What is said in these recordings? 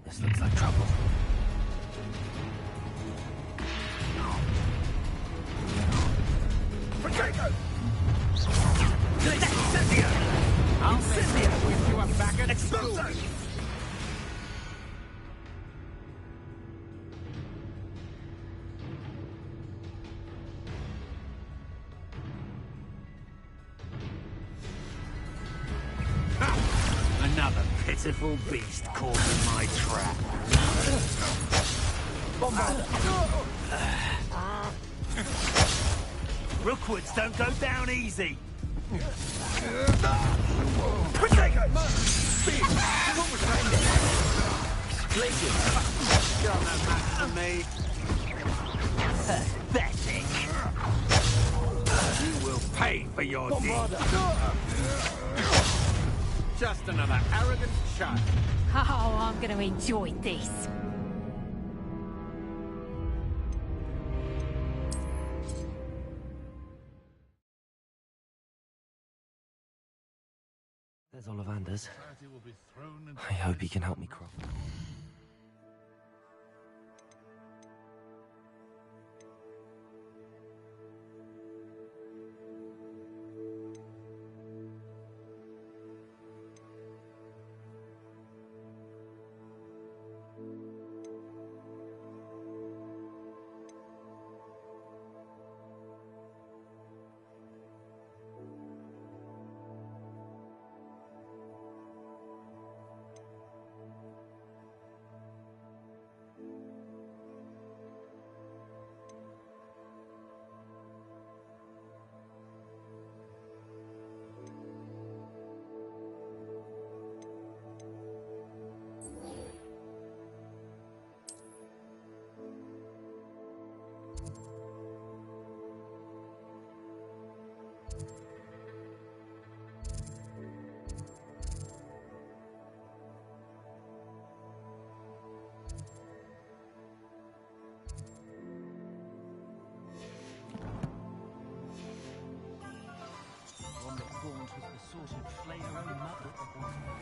This looks like trouble. Potato! I'll with you are back at school. Another pitiful beast caught in my trap. Rookwoods don't go down easy. Potato! Got no match for me. Pathetic. You will pay for your deed. Just another arrogant child. Oh, I'm gonna enjoy this. There's Ollivander's. I hope he can help me crop.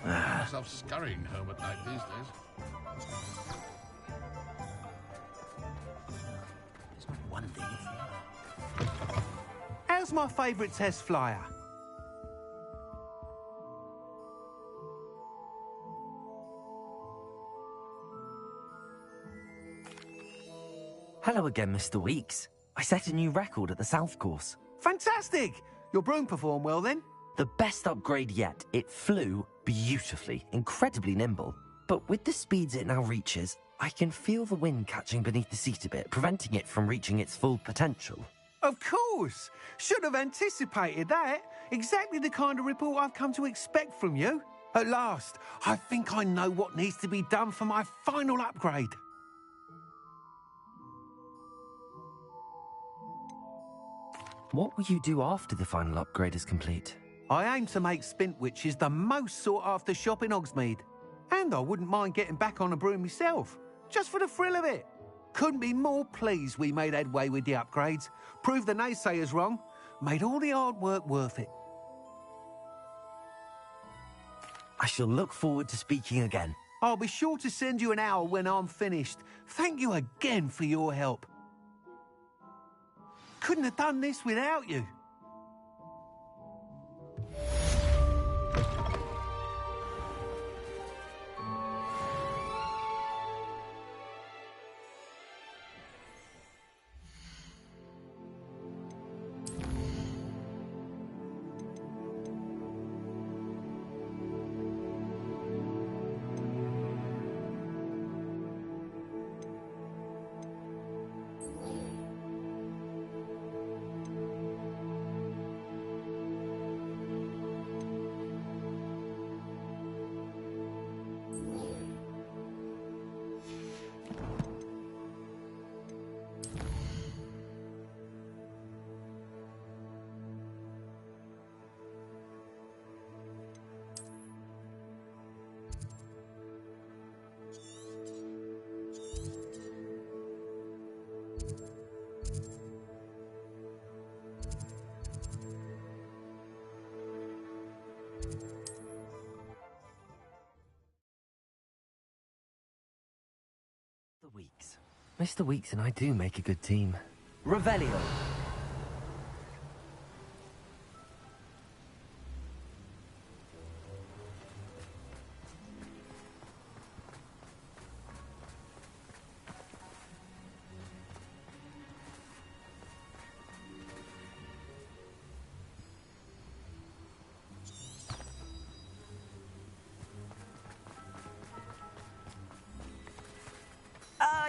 Myself scurrying home at night these days. It's not one thing, it's the other. How's my favourite test flyer? Hello again, Mr. Weeks. I set a new record at the South Course. Fantastic! Your broom performed well then? The best upgrade yet. It flew beautifully, incredibly nimble. But with the speeds it now reaches, I can feel the wind catching beneath the seat a bit, preventing it from reaching its full potential. Of course! Should have anticipated that. Exactly the kind of report I've come to expect from you. At last, I think I know what needs to be done for my final upgrade. What will you do after the final upgrade is complete? I aim to make Spintwitches the most sought-after shop in Hogsmeade. And I wouldn't mind getting back on a broom myself, just for the thrill of it. Couldn't be more pleased we made headway with the upgrades, proved the naysayers wrong, made all the hard work worth it. I shall look forward to speaking again. I'll be sure to send you an hour when I'm finished. Thank you again for your help. Couldn't have done this without you. Mr. Weeks and I do make a good team. Revelio.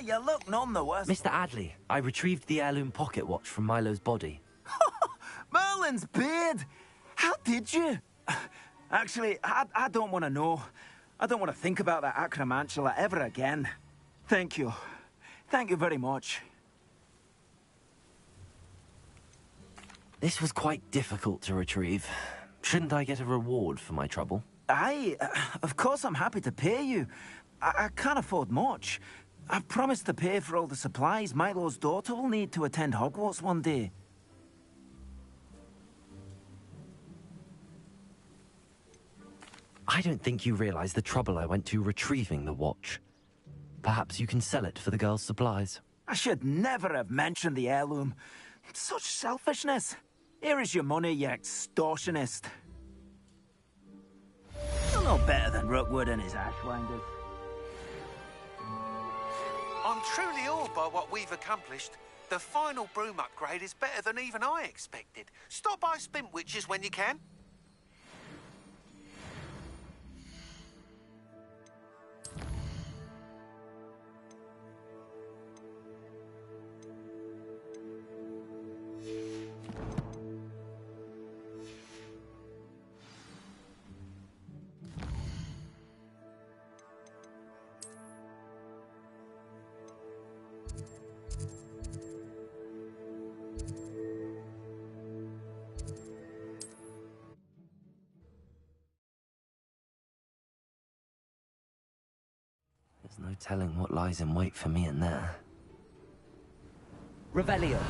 You look none the worse. Mr. Adley, I retrieved the heirloom pocket watch from Milo's body. Merlin's beard! How did you? Actually, I don't want to know. I don't want to think about that acromantula ever again. Thank you. Thank you very much. This was quite difficult to retrieve. Shouldn't I get a reward for my trouble? Aye, of course I'm happy to pay you. I can't afford much. I've promised to pay for all the supplies Milo's daughter will need to attend Hogwarts one day. I don't think you realize the trouble I went to retrieving the watch. Perhaps you can sell it for the girl's supplies. I should never have mentioned the heirloom. Such selfishness. Here is your money, you extortionist. You're no better than Rookwood and his ashwinders. I'm truly awed by what we've accomplished. The final broom upgrade is better than even I expected. Stop by Spintwitches when you can. There's no telling what lies in wait for me in there. Revelio.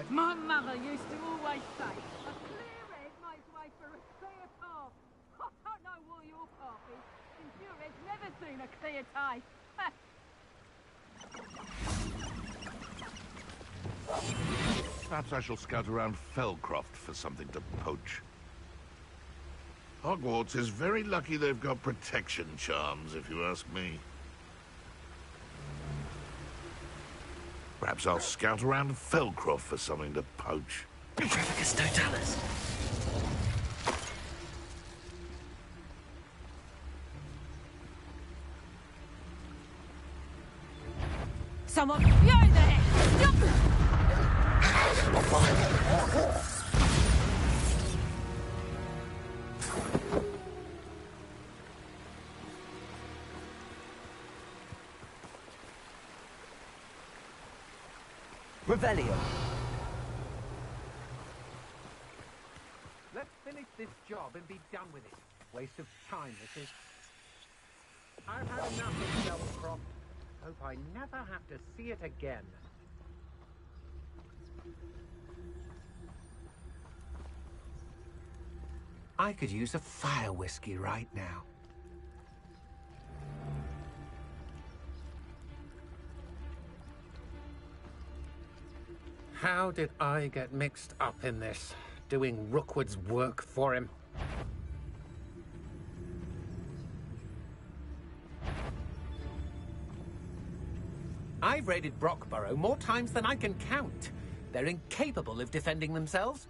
My mother used to always say, a clear head makes way for a clear path. I don't know what your path is, since your head's never seen a clear day. Perhaps I shall scout around Felcroft for something to poach. Hogwarts is very lucky they've got protection charms, if you ask me. Perhaps I'll scout around Felcroft for something to poach. Trafficus Totalis. Someone, you there! Stop! Revelio. Let's finish this job and be done with it. Waste of time, this is. I've had enough of Felcroft. Hope I never have to see it again. I could use a fire whiskey right now. How did I get mixed up in this, doing Rookwood's work for him? I've raided Brockborough more times than I can count. They're incapable of defending themselves.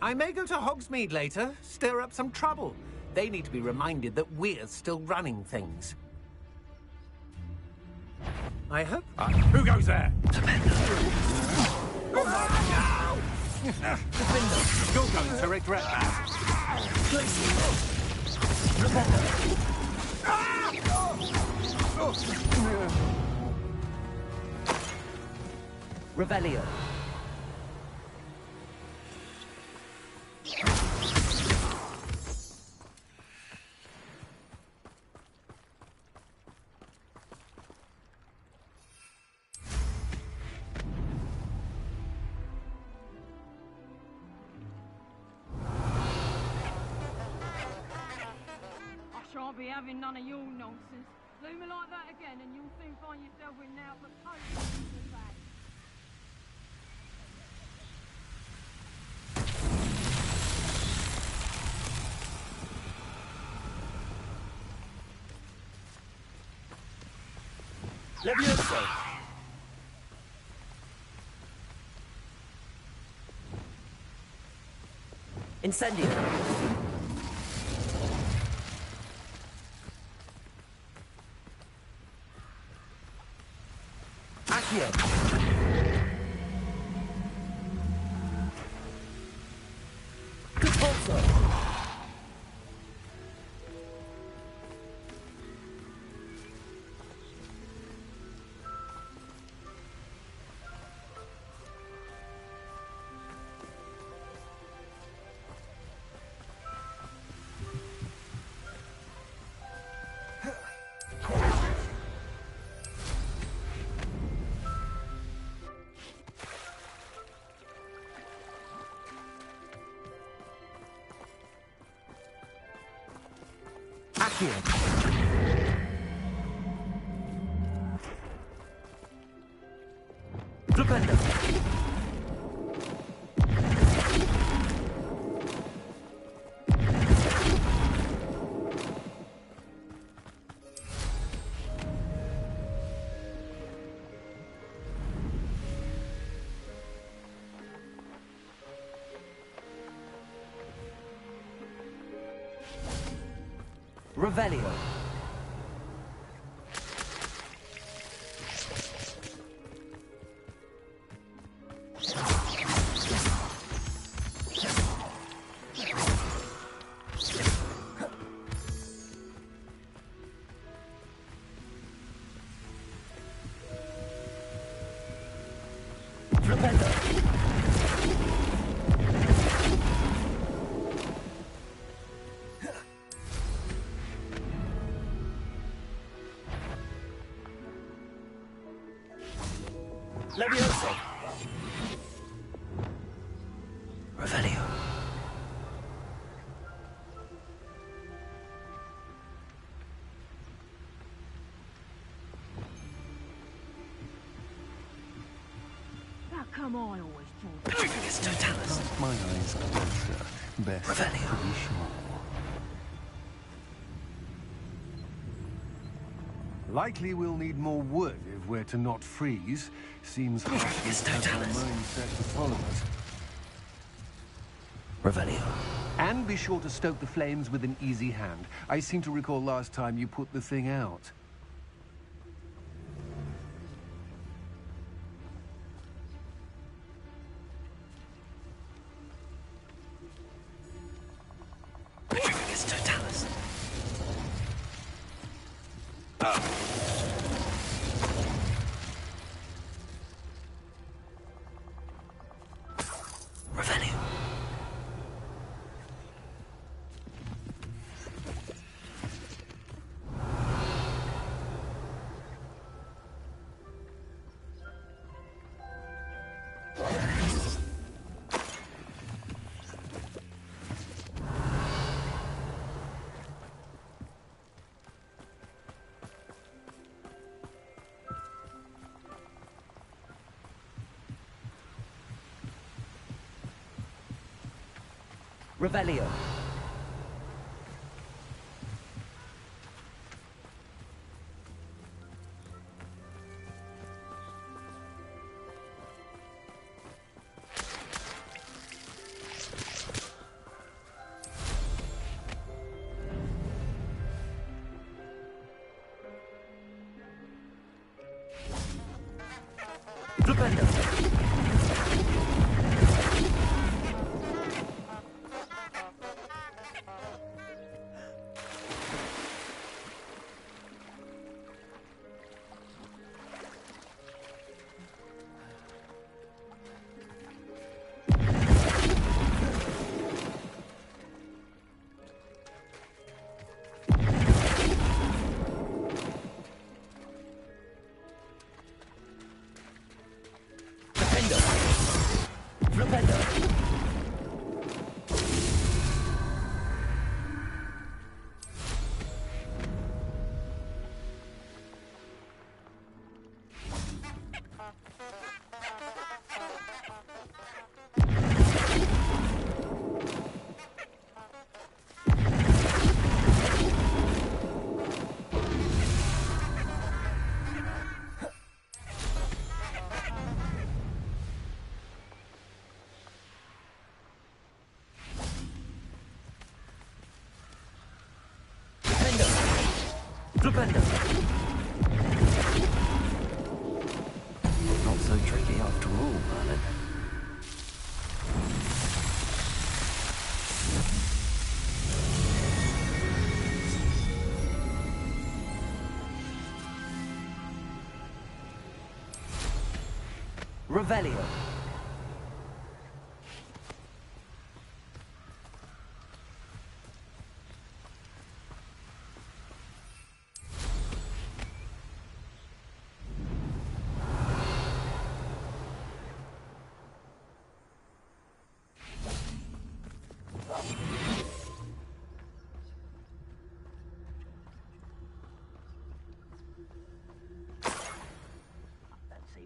I may go to Hogsmeade later, stir up some trouble. They need to be reminded that we're still running things. I hope... Who goes there? You're going to regret that. Revelio. I shan't be having none of your nonsense. Do me like that again and you'll soon find yourself in now for totally bad. Levioso. Incendio. Accio. Compulso. Accio. Flipendo. Revelio. Flipendo. Levioso. Revelio. How come I always draw? Petrificus totalis. My eyes closer. Best Revelio. to be sure. Likely we'll need more wood if we're to not freeze. Seems Petrificus Hogwarts has totalis. a mindset to follow us. Revelio. And be sure to stoke the flames with an easy hand. I seem to recall last time you put the thing out. Petrificus totalis. Revelio. Revelio. Not so tricky after all, Merlin. Revelio.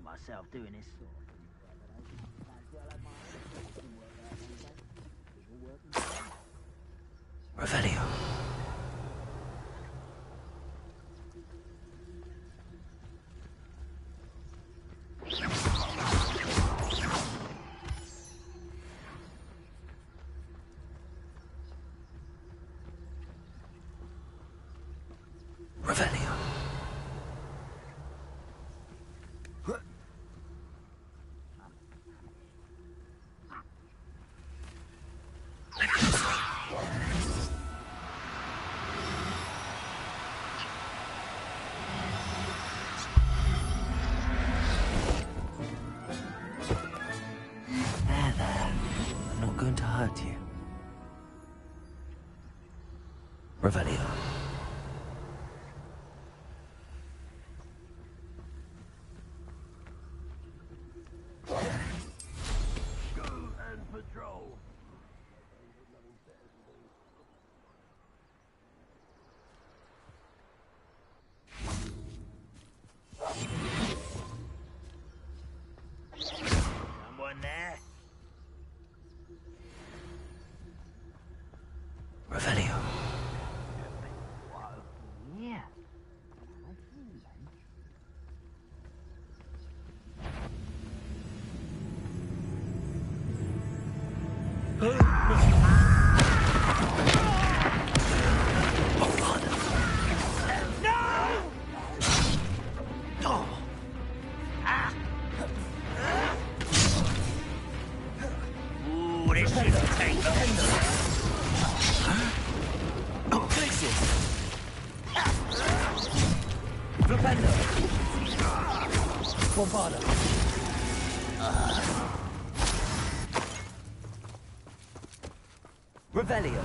Myself doing this sort of thing. Revelio. Revelio. I'm not going to hurt you. Revelio. Go and patrol. Someone there? Revelio. Yeah. Ooh, this should take Flipendo. Bombarda. Revelio.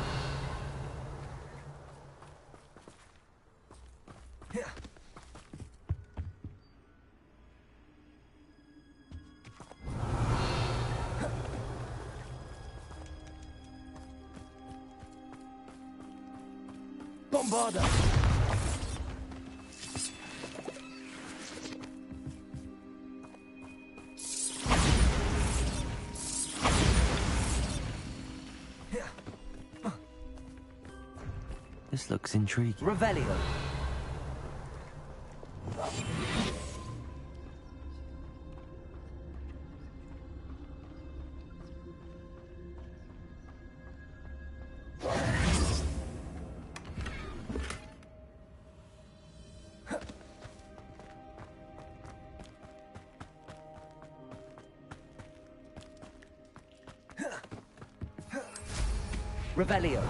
Bombarda. This looks intriguing. Revelio. Revelio.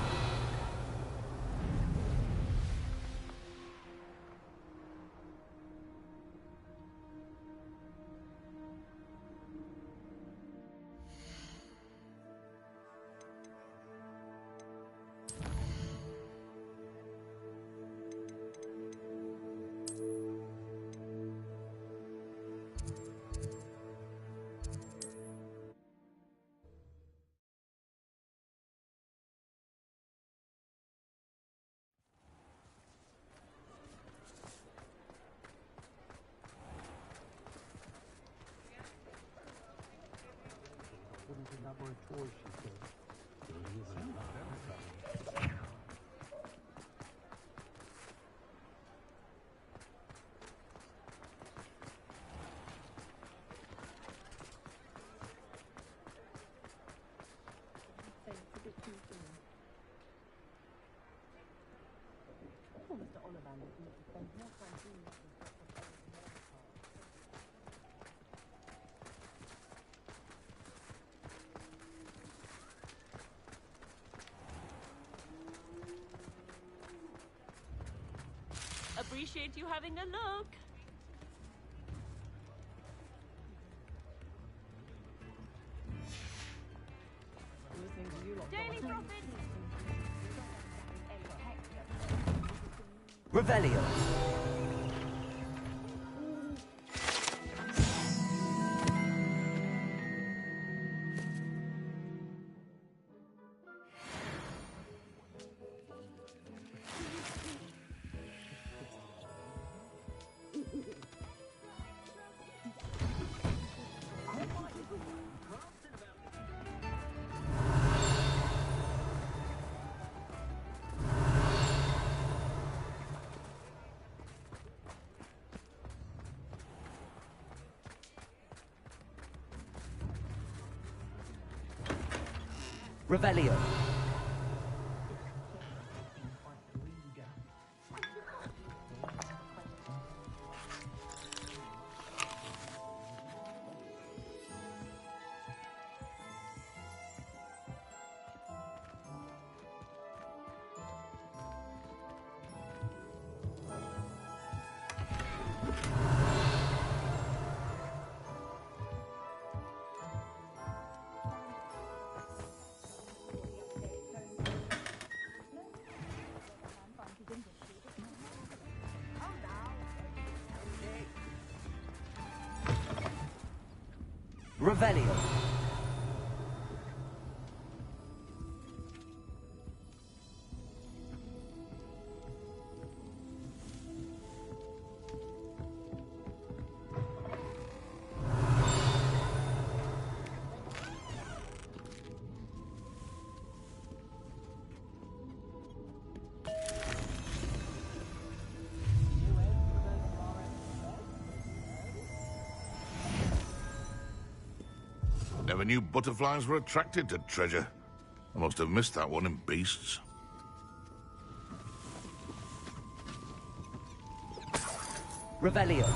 Appreciate you having a look. Daily Prophet. Revelio. Revelio. Revelio. Never knew butterflies were attracted to treasure. I must have missed that one in Beasts. Revelio.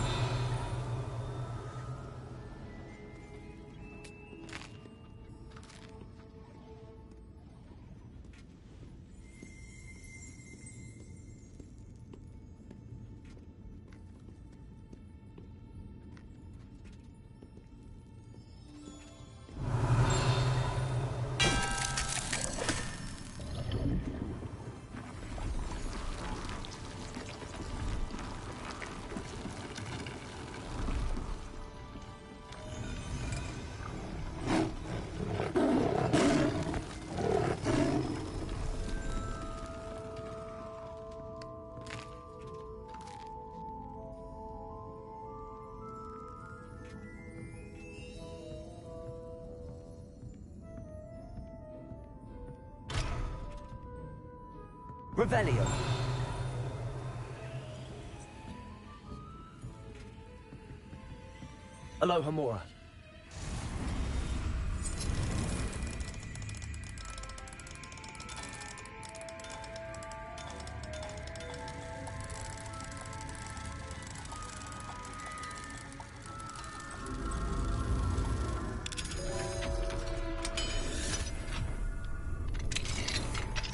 Revelio. Aloha Mora.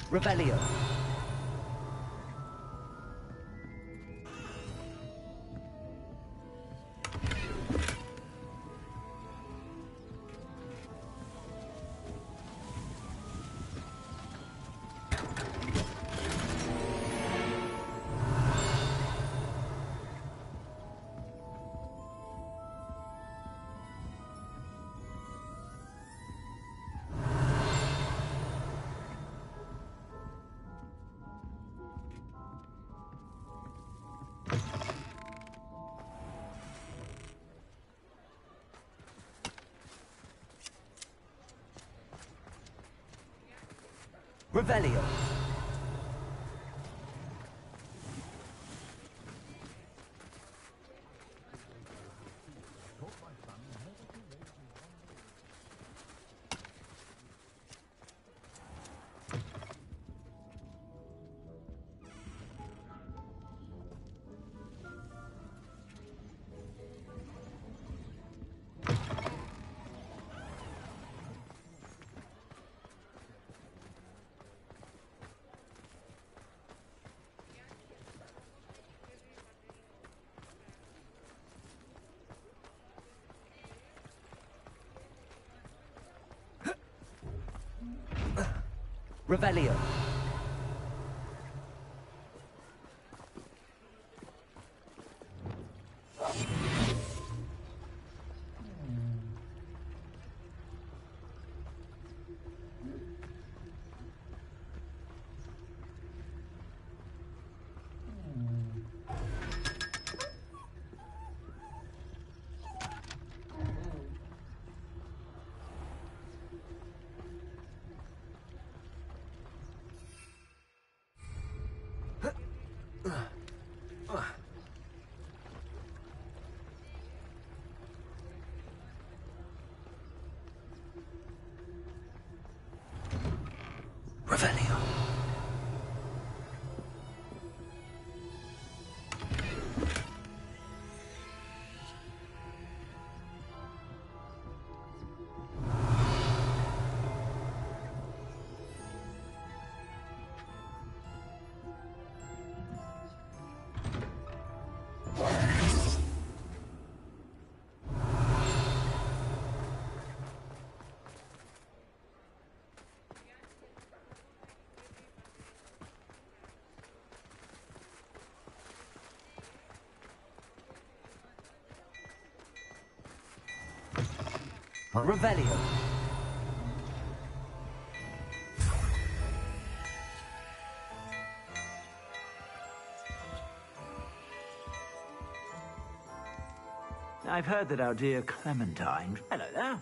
Revelio. Revelio. Revelio. Revelio. Revelio. I've heard that our dear Clementine... Hello there.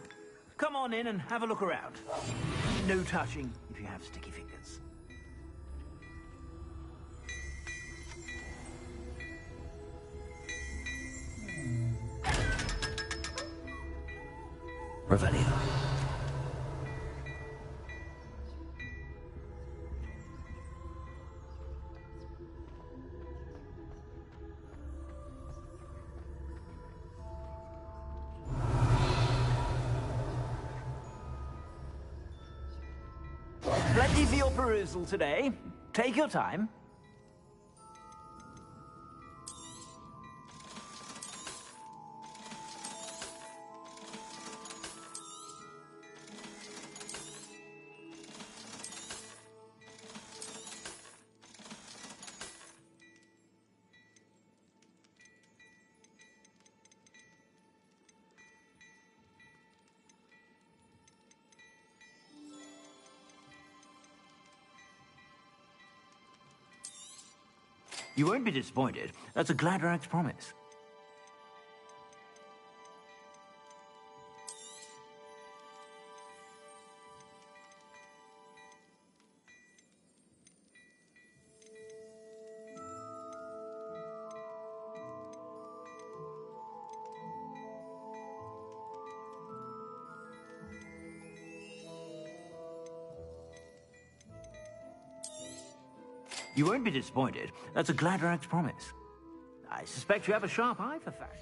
Come on in and have a look around. No touching if you have sticky fingers. Revelio. Plenty for your perusal today. Take your time. You won't be disappointed. That's a Gladrax promise. You won't be disappointed. That's a Gladrag's promise. I suspect you have a sharp eye for fashion.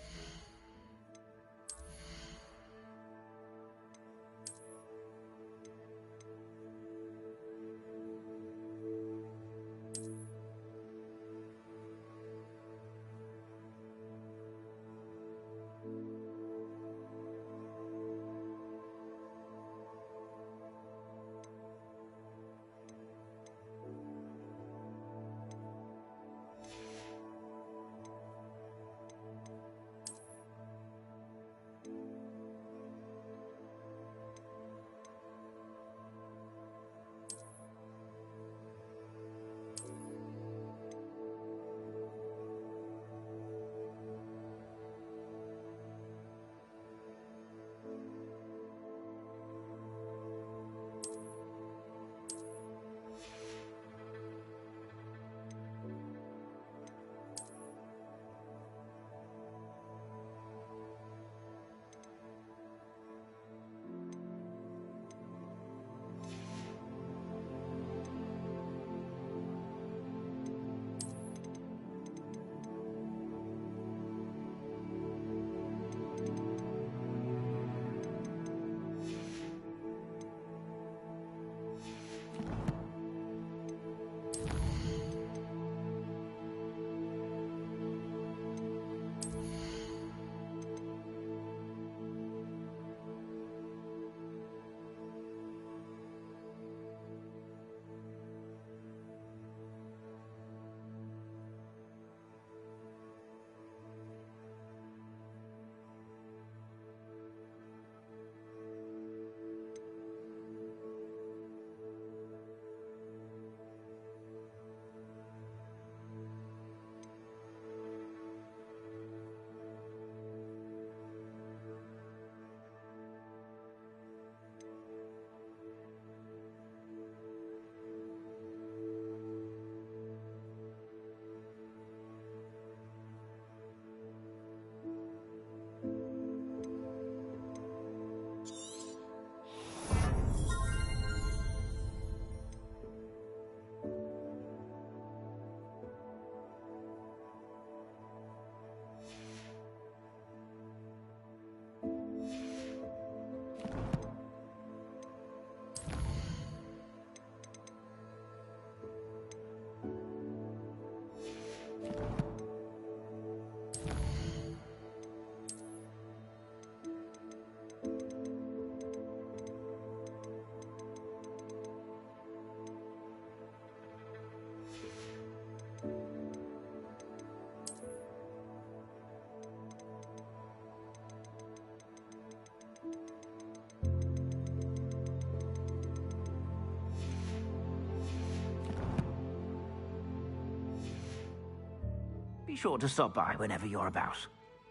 Be sure to stop by whenever you're about.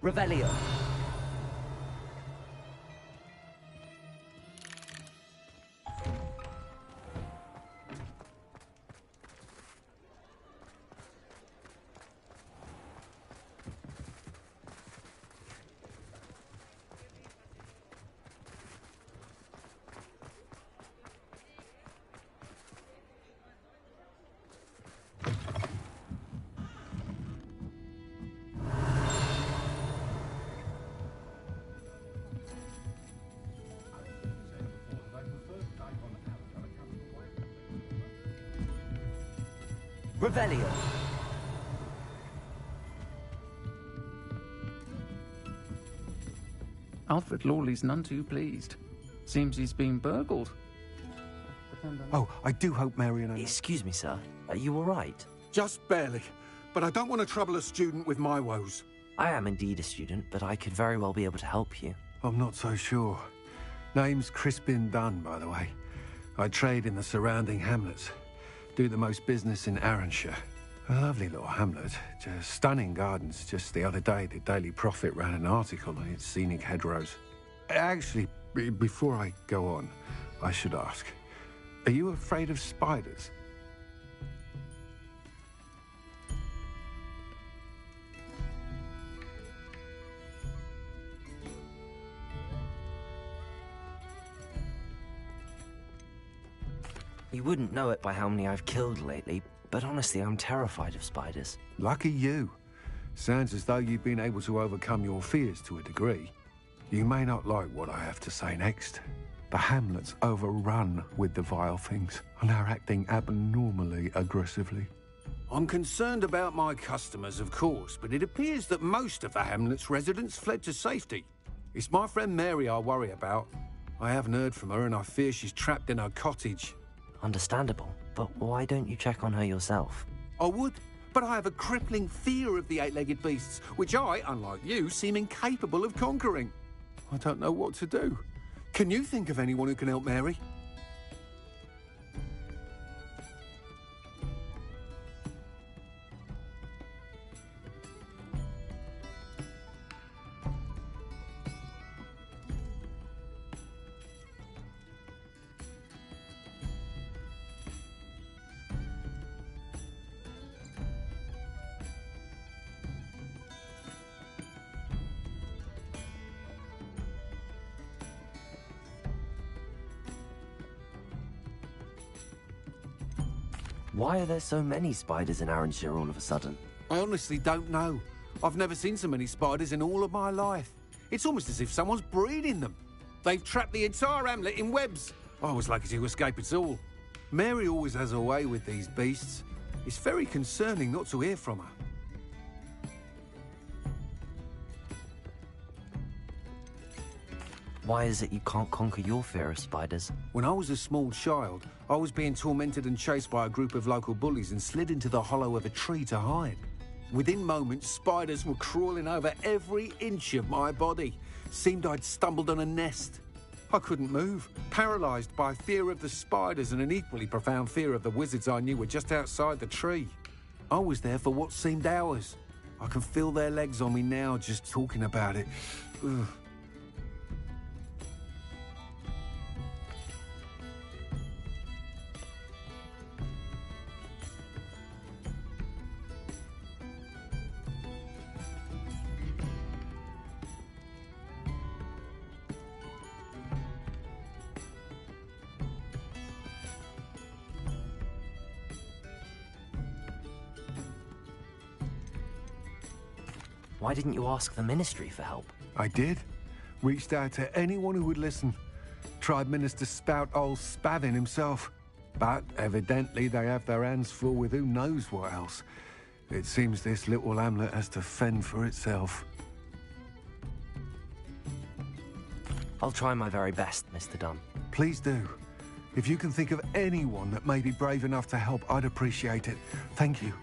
Revelio. Revelio. Alfred Lawley's none too pleased. Seems he's been burgled. Oh, I do hope Marion... Excuse me, sir. Are you all right? Just barely. But I don't want to trouble a student with my woes. I am indeed a student, but I could very well be able to help you. I'm not so sure. Name's Crispin Dunn, by the way. I trade in the surrounding hamlets. Do the most business in Arranshire. A lovely little hamlet. Just stunning gardens. Just the other day, the Daily Prophet ran an article on its scenic hedgerows. Actually, before I go on, I should ask, are you afraid of spiders? You wouldn't know it by how many I've killed lately, but honestly, I'm terrified of spiders. Lucky you. Sounds as though you've been able to overcome your fears to a degree. You may not like what I have to say next, but Hamlet's overrun with the vile things and are acting abnormally aggressively. I'm concerned about my customers, of course, but it appears that most of the Hamlet's residents fled to safety. It's my friend Mary I worry about. I haven't heard from her and I fear she's trapped in her cottage. Understandable, but why don't you check on her yourself? I would, but I have a crippling fear of the eight-legged beasts, which I, unlike you, seem incapable of conquering. I don't know what to do. Can you think of anyone who can help Mary? Why are there so many spiders in Arranshire all of a sudden? I honestly don't know. I've never seen so many spiders in all of my life. It's almost as if someone's breeding them. They've trapped the entire hamlet in webs. I was lucky to escape it all. Mary always has a way with these beasts. It's very concerning not to hear from her. Why is it you can't conquer your fear of spiders? When I was a small child, I was being tormented and chased by a group of local bullies and slid into the hollow of a tree to hide. Within moments, spiders were crawling over every inch of my body. Seemed I'd stumbled on a nest. I couldn't move, paralysed by fear of the spiders and an equally profound fear of the wizards I knew were just outside the tree. I was there for what seemed hours. I can feel their legs on me now just talking about it. Ugh. Why didn't you ask the ministry for help? I did. Reached out to anyone who would listen. Tried Minister Spout old Spavin himself. But evidently they have their hands full with who knows what else. It seems this little hamlet has to fend for itself. I'll try my very best, Mr. Dunn. Please do. If you can think of anyone that may be brave enough to help, I'd appreciate it. Thank you.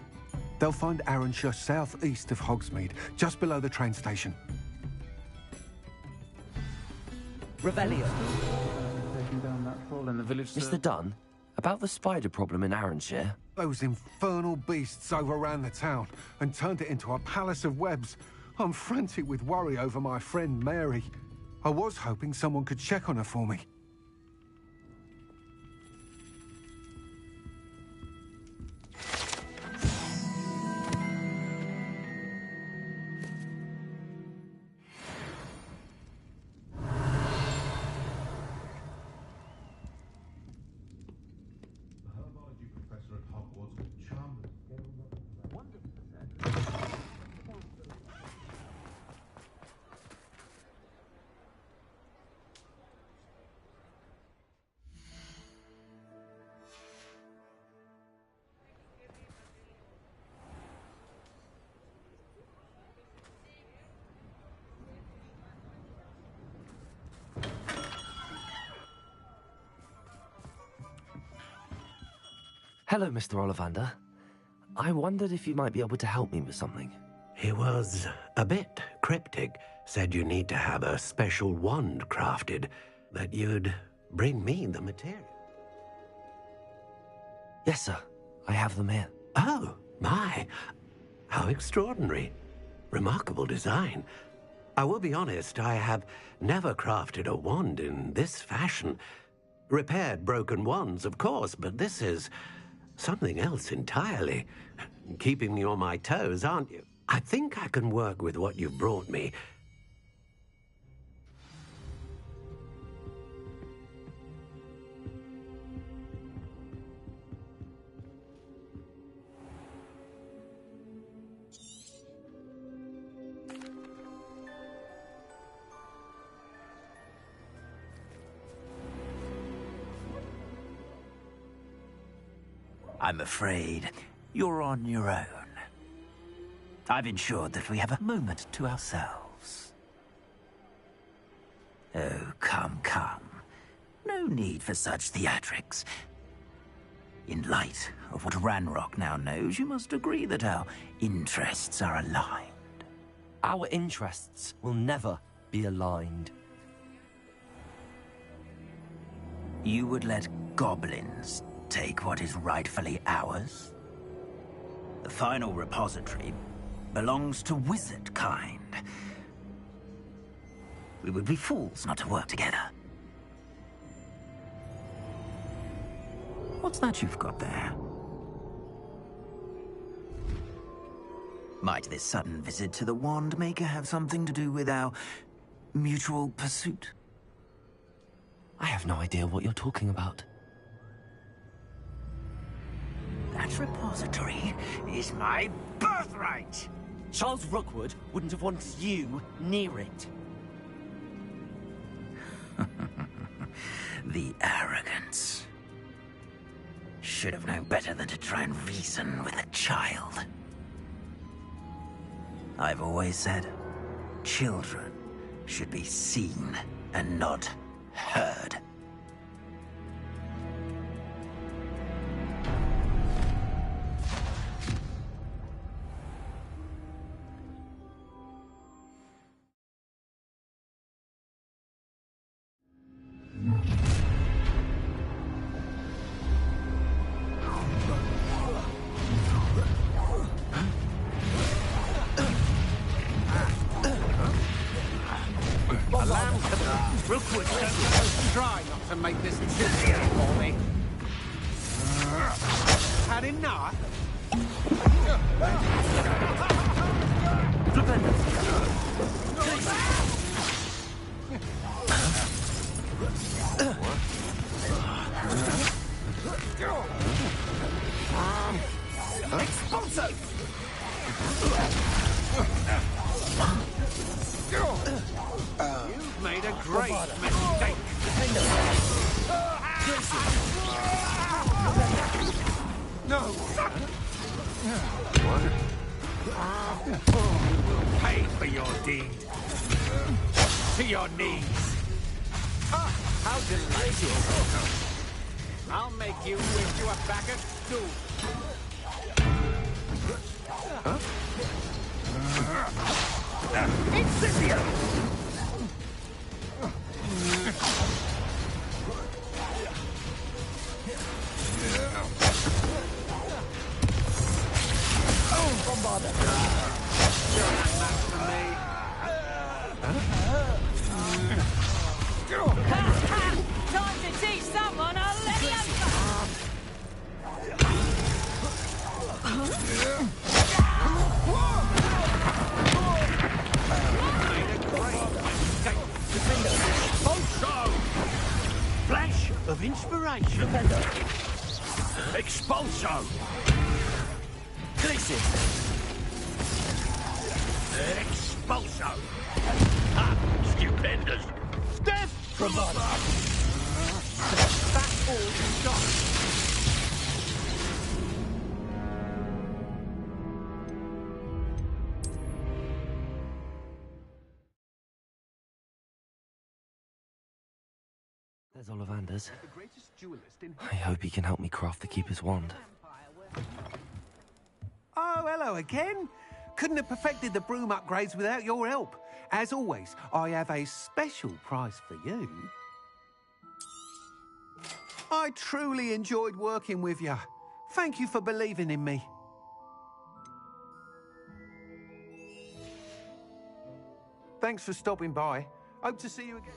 They'll find Arranshire southeast of Hogsmeade, just below the train station. Revelio. Taking down that hole in the village. Mr. Dunn, about the spider problem in Arranshire. Those infernal beasts overran the town and turned it into a palace of webs. I'm frantic with worry over my friend Mary. I was hoping someone could check on her for me. Professor at Hogwarts, charmed. Hello, Mr. Ollivander. I wondered if you might be able to help me with something. He was a bit cryptic. Said you need to have a special wand crafted, that you'd bring me the material. Yes, sir. I have them here. Oh, my. How extraordinary. Remarkable design. I will be honest, I have never crafted a wand in this fashion. Repaired broken wands, of course, but this is something else entirely. Keeping me on my toes, aren't you? I think I can work with what you've brought me. I'm afraid you're on your own. I've ensured that we have a moment to ourselves. Oh, come, come. No need for such theatrics. In light of what Ranrock now knows, you must agree that our interests are aligned. Our interests will never be aligned. You would let goblins take what is rightfully ours? The final repository belongs to wizard kind. We would be fools not to work together. What's that you've got there? Might this sudden visit to the Wand Maker have something to do with our mutual pursuit? I have no idea what you're talking about. That repository is my birthright! Charles Rookwood wouldn't have wanted you near it. The arrogance. Should have known better than to try and reason with a child. I've always said, children should be seen and not heard. Try not to make this easier for me. Had enough? Expulso! You've made a great mistake. No! You will pay for your deed. To your knees. How delightful. I'll make you wish you were back at school. Incendio! Bombarda! You're not much for me. Time to teach someone a leviosa! Flash of inspiration. Expulso! Expulso! Ah, stupendous! Steph! Bravado! That's all you've got! There's Ollivanders. The greatest duelist in... I hope he can help me craft the Keeper's Wand. Oh, hello again. Couldn't have perfected the broom upgrades without your help. As always, I have a special prize for you. I truly enjoyed working with you. Thank you for believing in me. Thanks for stopping by. Hope to see you again.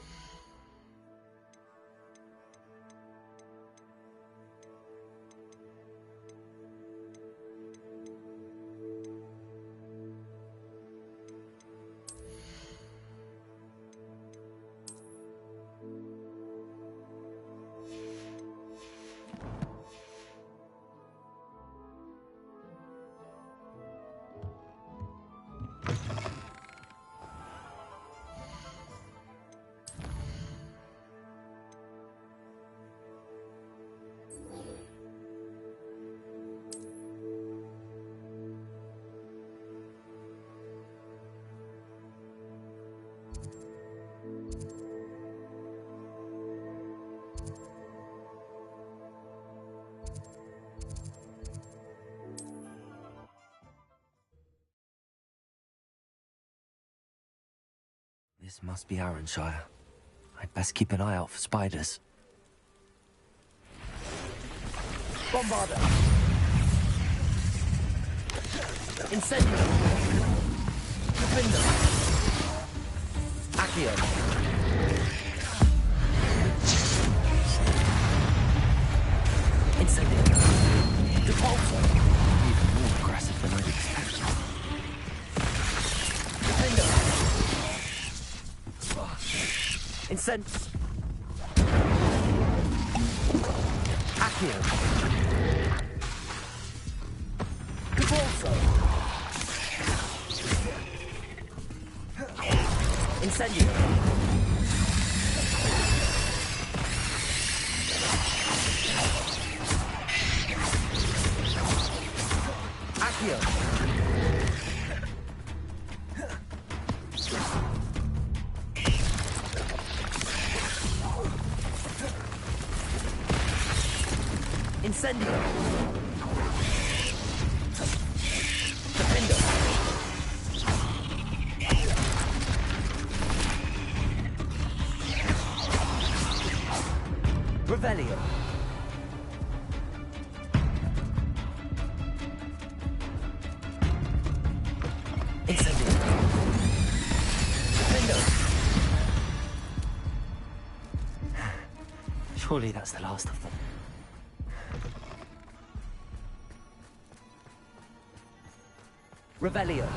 This must be Arranshire. I'd best keep an eye out for spiders. Bombarder! Incendio! Defender! Accio! Incendio! Depulso! Even more aggressive than I'd expected. Defender! Incend... Accio! Depulso! Incendio! Accio! Incendio! Defender! Revelio! Incendio! Defender! Surely that's the last of them. Revelio!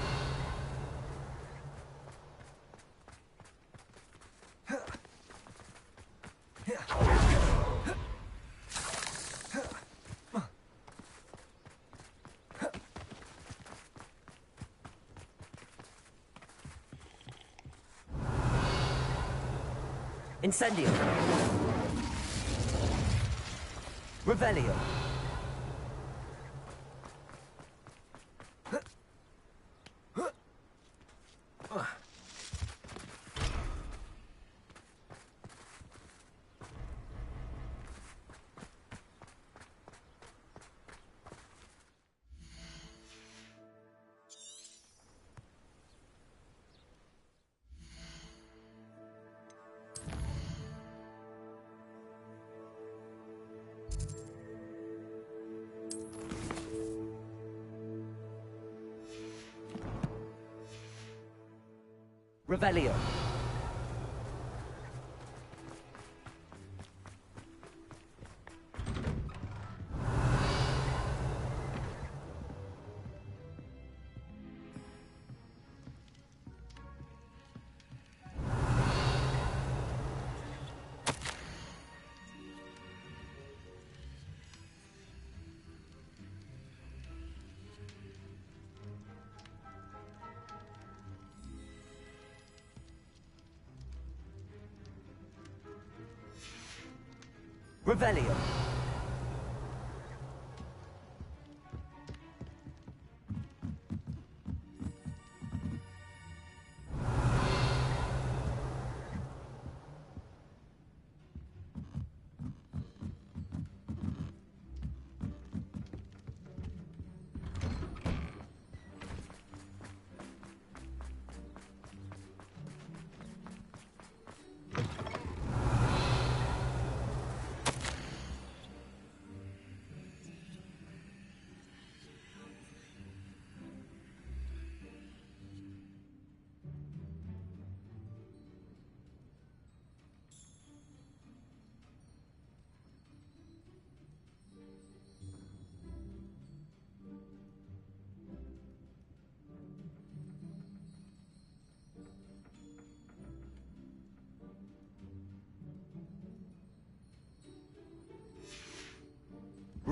Incendio! Revelio! Revelio! Revelio!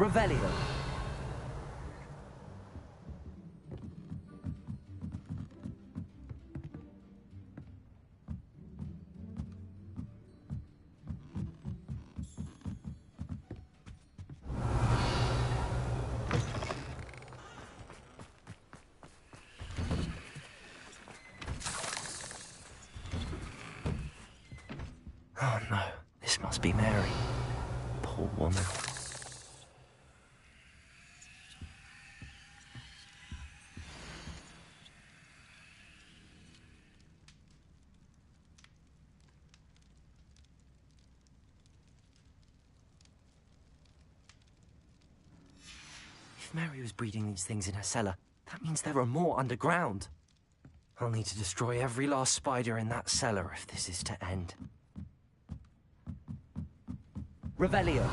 Revelio! Oh no, this must be Mary. Poor woman. If Mary was breeding these things in her cellar, that means there are more underground. I'll need to destroy every last spider in that cellar if this is to end. Revelio.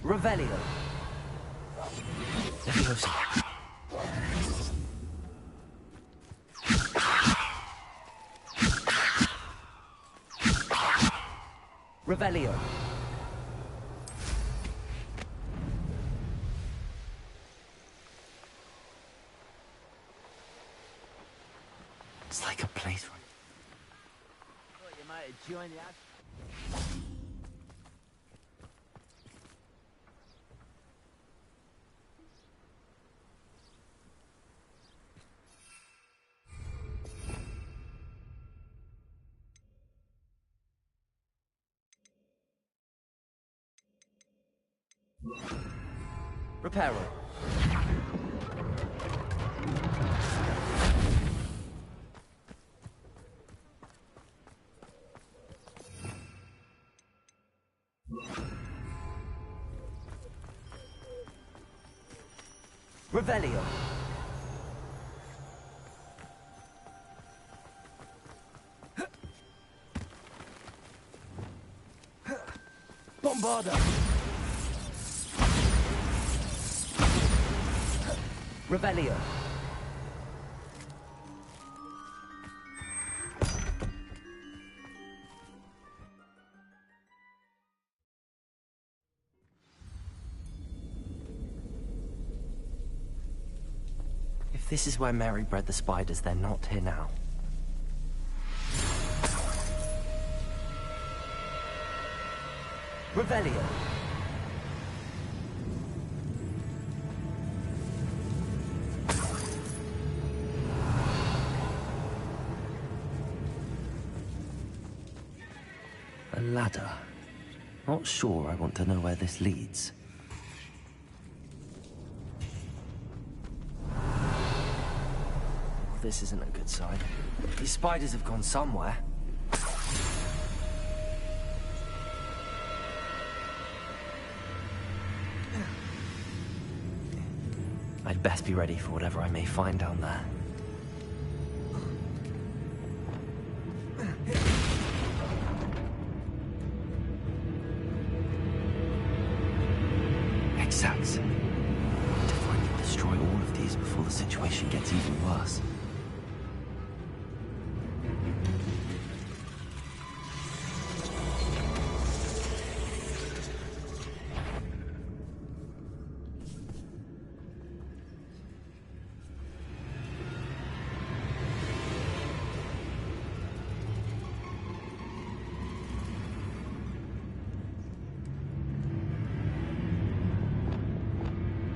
Revelio. Leviosa. Revelio. It's like a place where... Thought you might have joined us. Reparo. Revelio. Bombarda. Revelio. If this is where Mary bred the spiders, they're not here now. Revelio. A ladder. Not sure I want to know where this leads. This isn't a good sign. These spiders have gone somewhere. I'd best be ready for whatever I may find down there. Exacts. To find and destroy all of these before the situation gets even worse.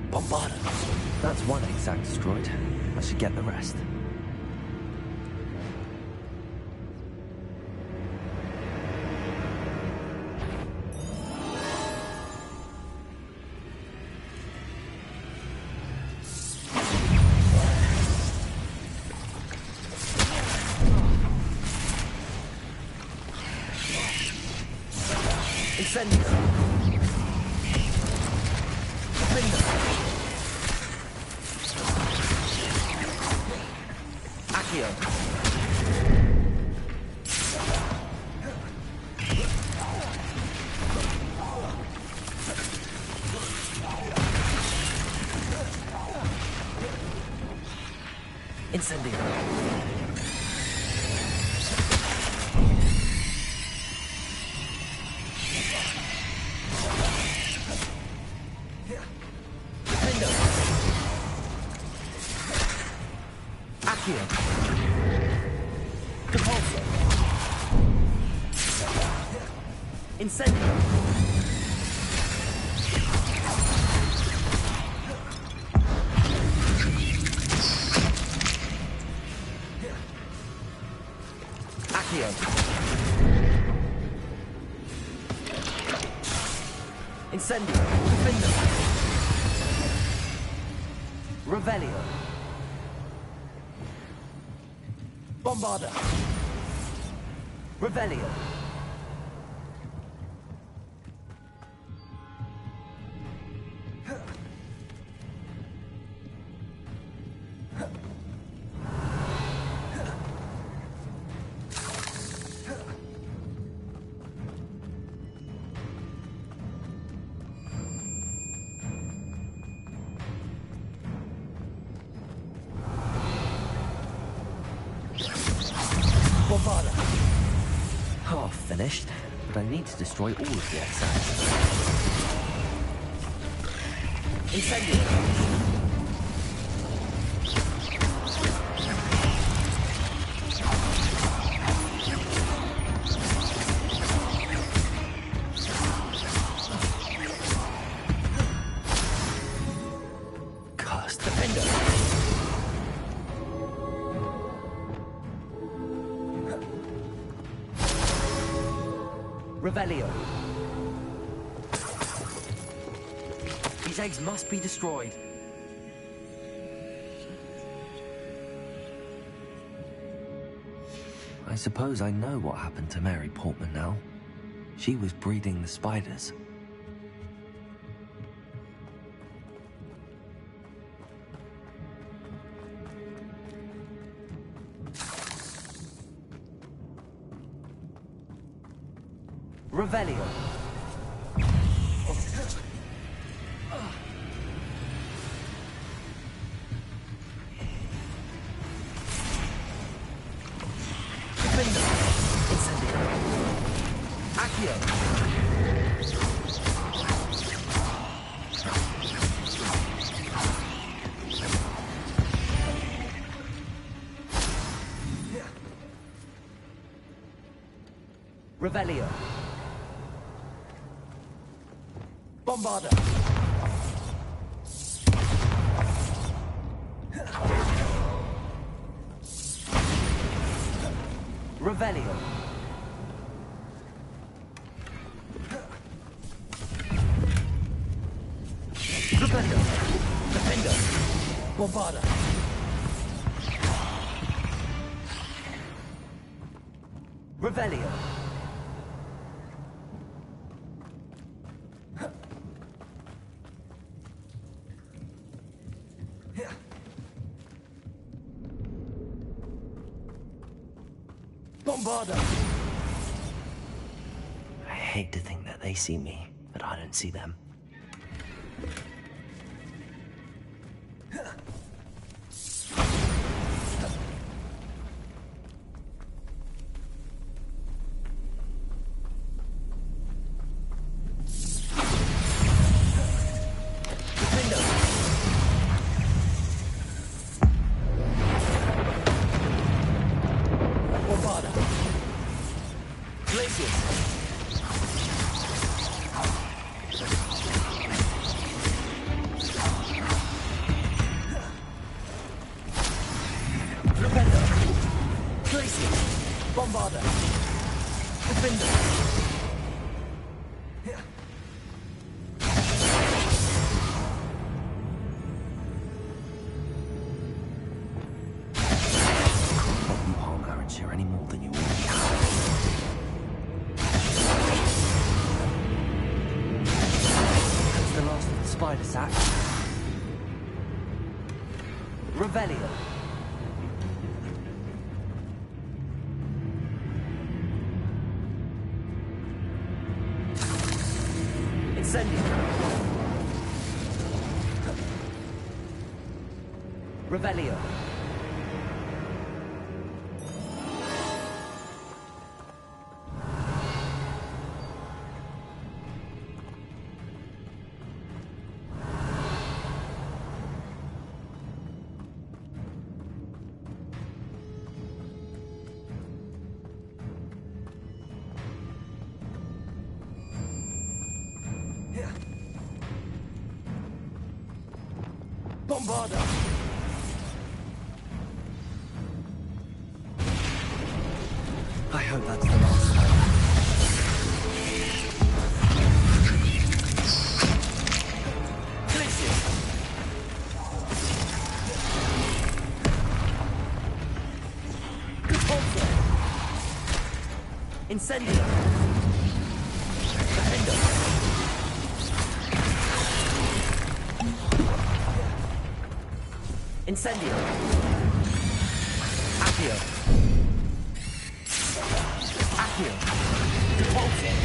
Bombarda. That's one exact destroyed. I should get the rest. Incendio. Accio. Incendio. Accio. Depulso. Incendio. Accio. Incendio. Defendo. Revelio. Bombarda. Revelio. Bombarda. Half finished, but I need to destroy all of the exams. Incendio. Cursed. Defendo. Revelio. These eggs must be destroyed. I suppose I know what happened to Mary Portman now. She was breeding the spiders. Revelio. Defendo. Incendio. Accio. Revelio. Bombarda. Revelio. Revelio. Defendo. Bombarda. Revelio. Bombarda. I hate to think that they see me, but I don't see them. Bombarda. Defender. You harm Aaron's here any more than you already have. That's the last of the spider sack. Revelio. Incendio. Revelio. Bombarda! I hope that's the last time. Glitches! Repulsor! Incendio! Defender! Incendio! Accio! Accio! Repulsor!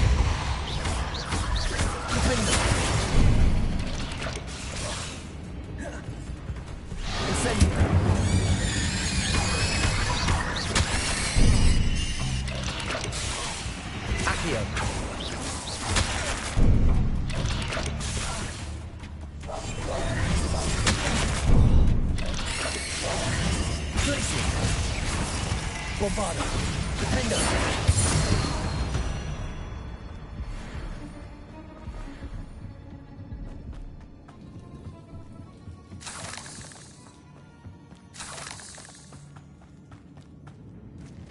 Defender! Incendio! Accio! Glitches! Bombarda! Defender!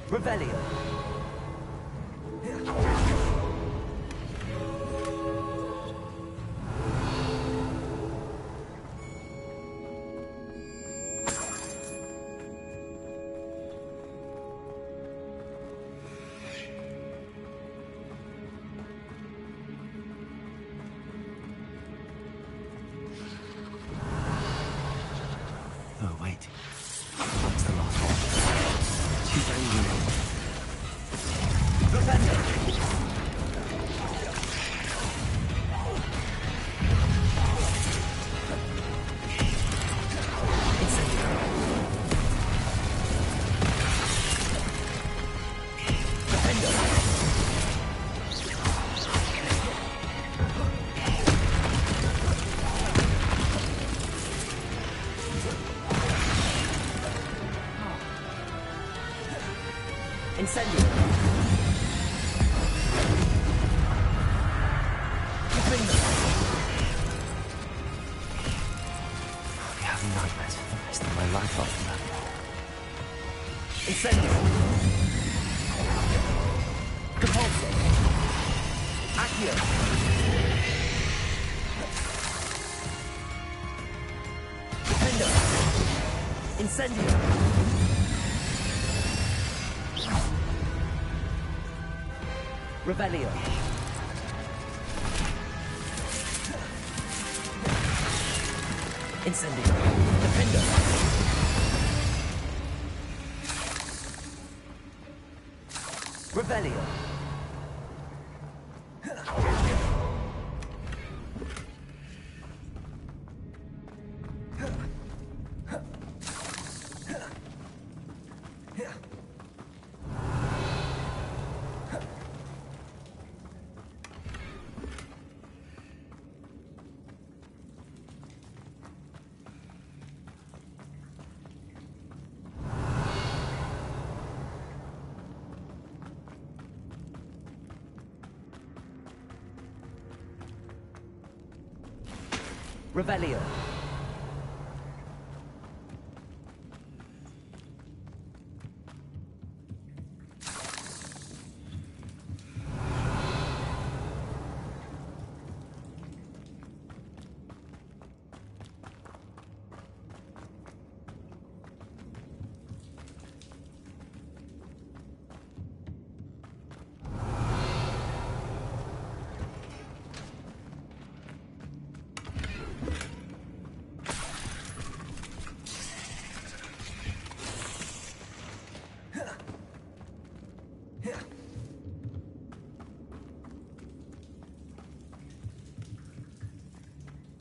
Revelio! Oh, wait. That's the last one. She's angry. Defender! Incendio! Defender! Incendio! Defender! I'll be having nightmares for the rest of my life after that. Incendio! Repulsor! Accio! Defender! Incendio! Revelio! Incendio! Defender! Revelio! Revelio!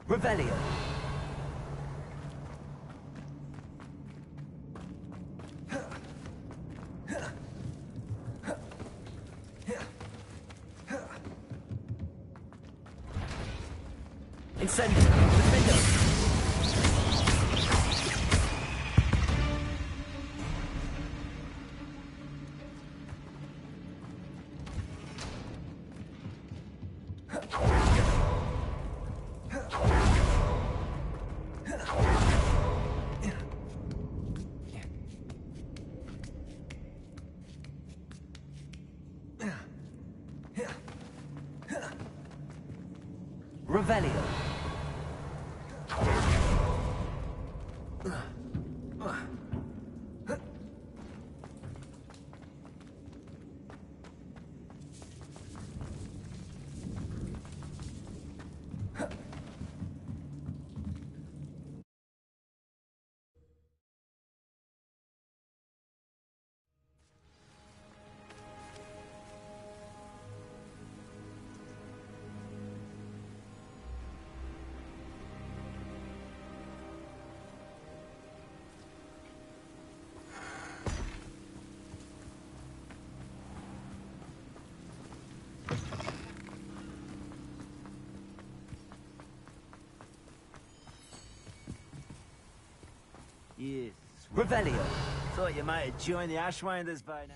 Revelio! Incendio! Defender! Revelio. Yes. Revelio. Thought you might have joined the Ashwinders by now.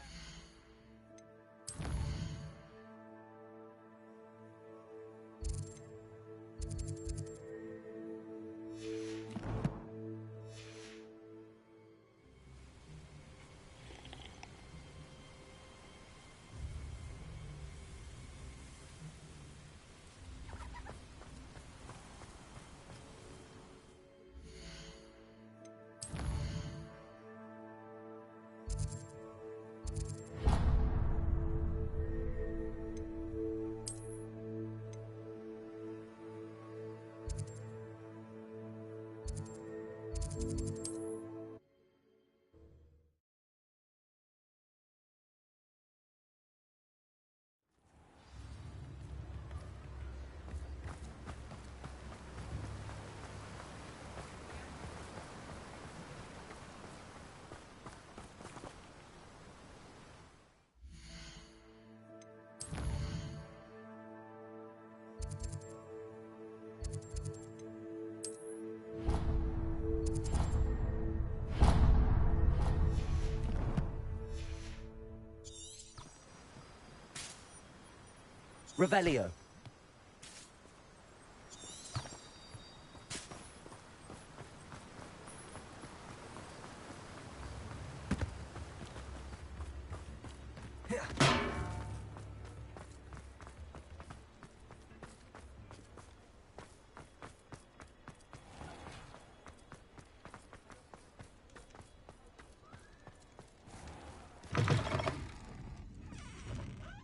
Revelio.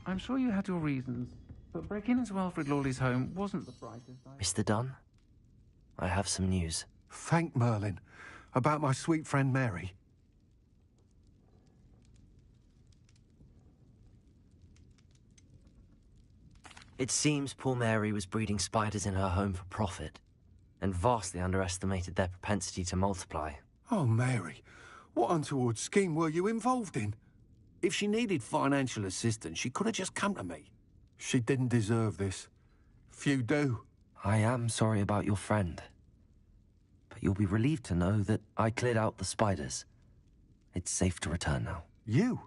I'm sure you had your reasons, but breaking into Wilfred Lawley's home wasn't the brightest idea. Mr. Dunn, I have some news. Thank Merlin. About my sweet friend Mary. It seems poor Mary was breeding spiders in her home for profit, and vastly underestimated their propensity to multiply. Oh, Mary, what untoward scheme were you involved in? If she needed financial assistance, she could have just come to me. She didn't deserve this. Few do. I am sorry about your friend, but you'll be relieved to know that I cleared out the spiders. It's safe to return now. You?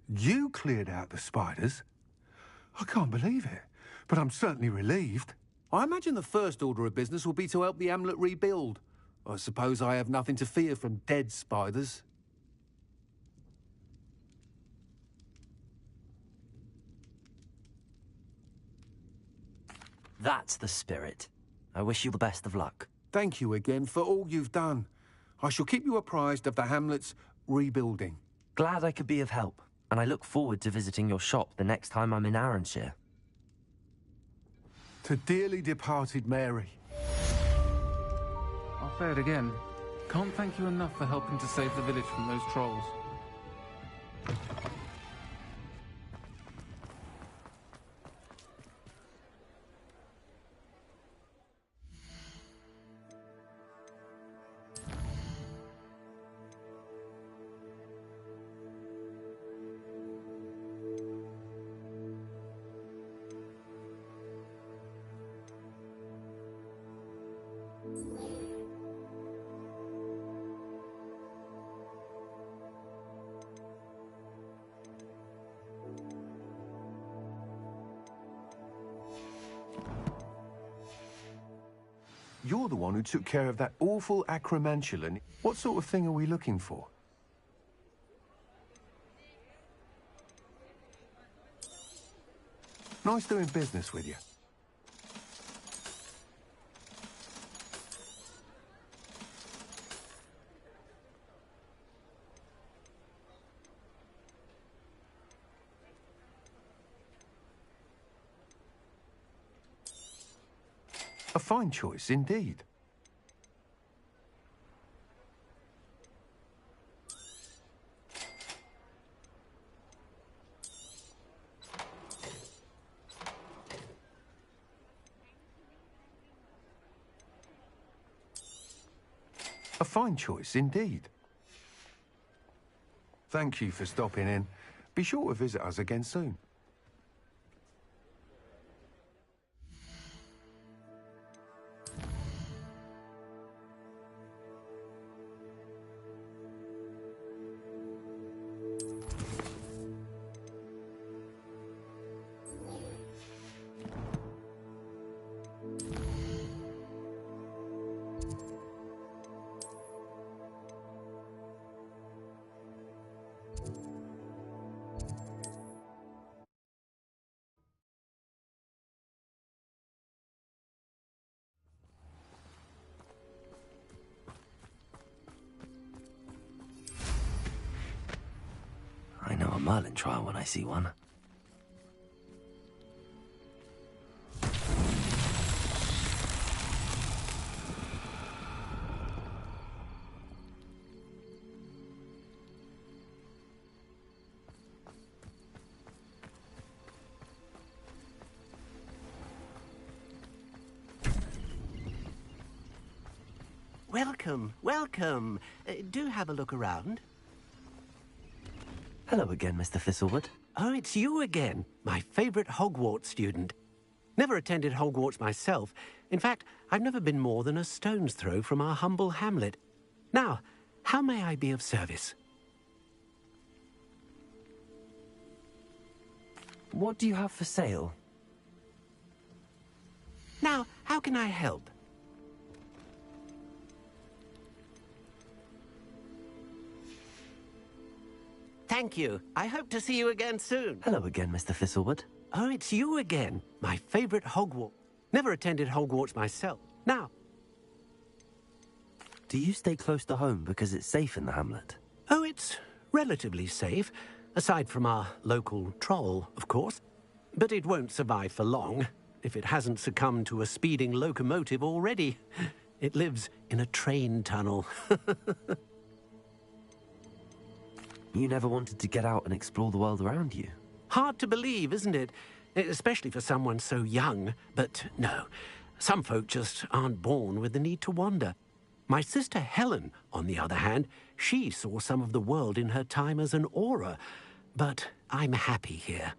You cleared out the spiders? I can't believe it, but I'm certainly relieved. I imagine the first order of business will be to help the amulet rebuild. I suppose I have nothing to fear from dead spiders. That's the spirit. I wish you the best of luck. Thank you again for all you've done. I shall keep you apprised of the hamlet's rebuilding. Glad I could be of help, and I look forward to visiting your shop the next time I'm in Arranshire. To dearly departed Mary. I'll say it again. Can't thank you enough for helping to save the village from those trolls. You're the one who took care of that awful acromantulin. What sort of thing are we looking for? Nice doing business with you. fine choice indeed. A fine choice indeed. Thank you for stopping in. Be sure to visit us again soon. I know a Merlin trial when I see one. Welcome, welcome. Do have a look around. Hello again, Mr. Thistlewood. Oh, it's you again, my favourite Hogwarts student. Never attended Hogwarts myself. In fact, I've never been more than a stone's throw from our humble hamlet. Now, how may I be of service? What do you have for sale? Now, how can I help? Thank you. I hope to see you again soon. Hello again, Mr. Thistlewood. Oh, it's you again. My favourite Hogwarts. Never attended Hogwarts myself. Now. Do you stay close to home because it's safe in the hamlet? Oh, it's relatively safe. Aside from our local troll, of course. But it won't survive for long, if it hasn't succumbed to a speeding locomotive already. It lives in a train tunnel. You never wanted to get out and explore the world around you? Hard to believe, isn't it? Especially for someone so young. But no, some folk just aren't born with the need to wander. My sister Helen, on the other hand, she saw some of the world in her time as an aura. But I'm happy here.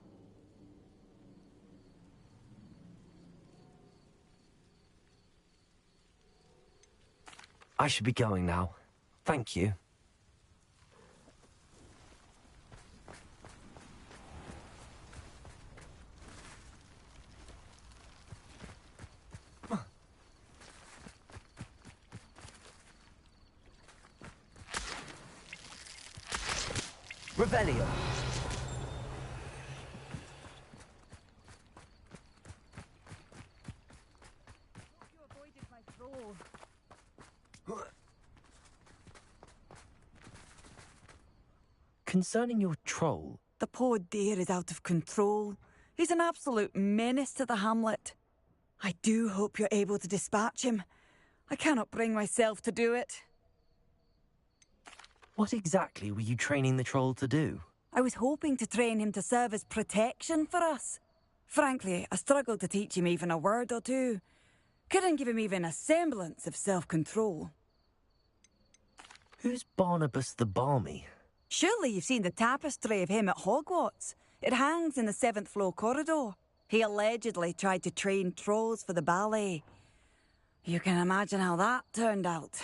I should be going now. Thank you. Revelio. You avoided my troll. Concerning your troll... The poor dear is out of control. He's an absolute menace to the hamlet. I do hope you're able to dispatch him. I cannot bring myself to do it. What exactly were you training the troll to do? I was hoping to train him to serve as protection for us. Frankly, I struggled to teach him even a word or two. Couldn't give him even a semblance of self-control. Who's Barnabas the Balmy? Surely you've seen the tapestry of him at Hogwarts. It hangs in the 7th floor corridor. He allegedly tried to train trolls for the ballet. You can imagine how that turned out.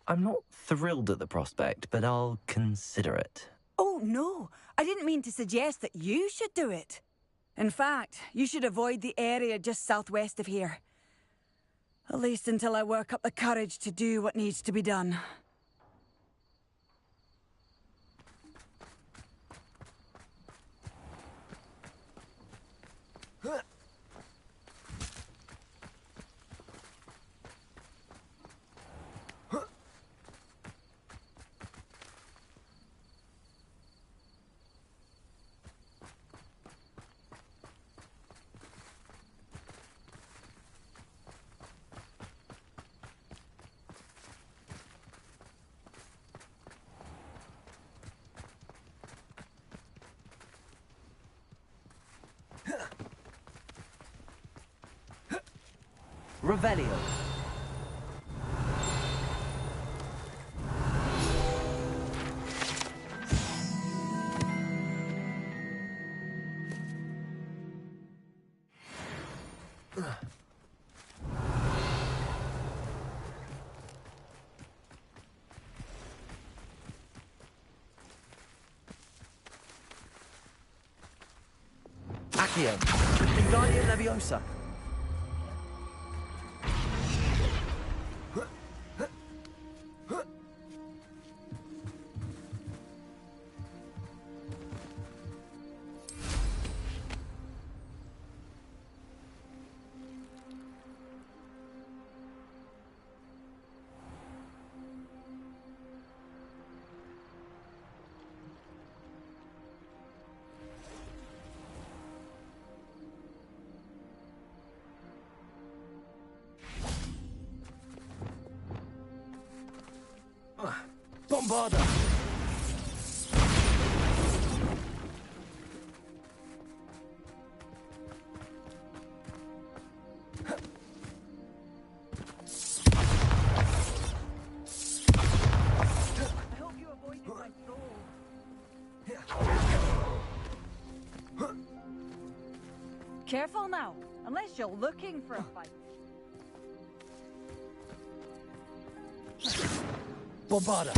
I'm not thrilled at the prospect, but I'll consider it. Oh, no. I didn't mean to suggest that you should do it. In fact, you should avoid the area just southwest of here. At least until I work up the courage to do what needs to be done. Revelio. Accio. Wingardium Leviosa. Bombarda! I hope you avoided my soul. Careful now, unless you're looking for a fight. Bombarda!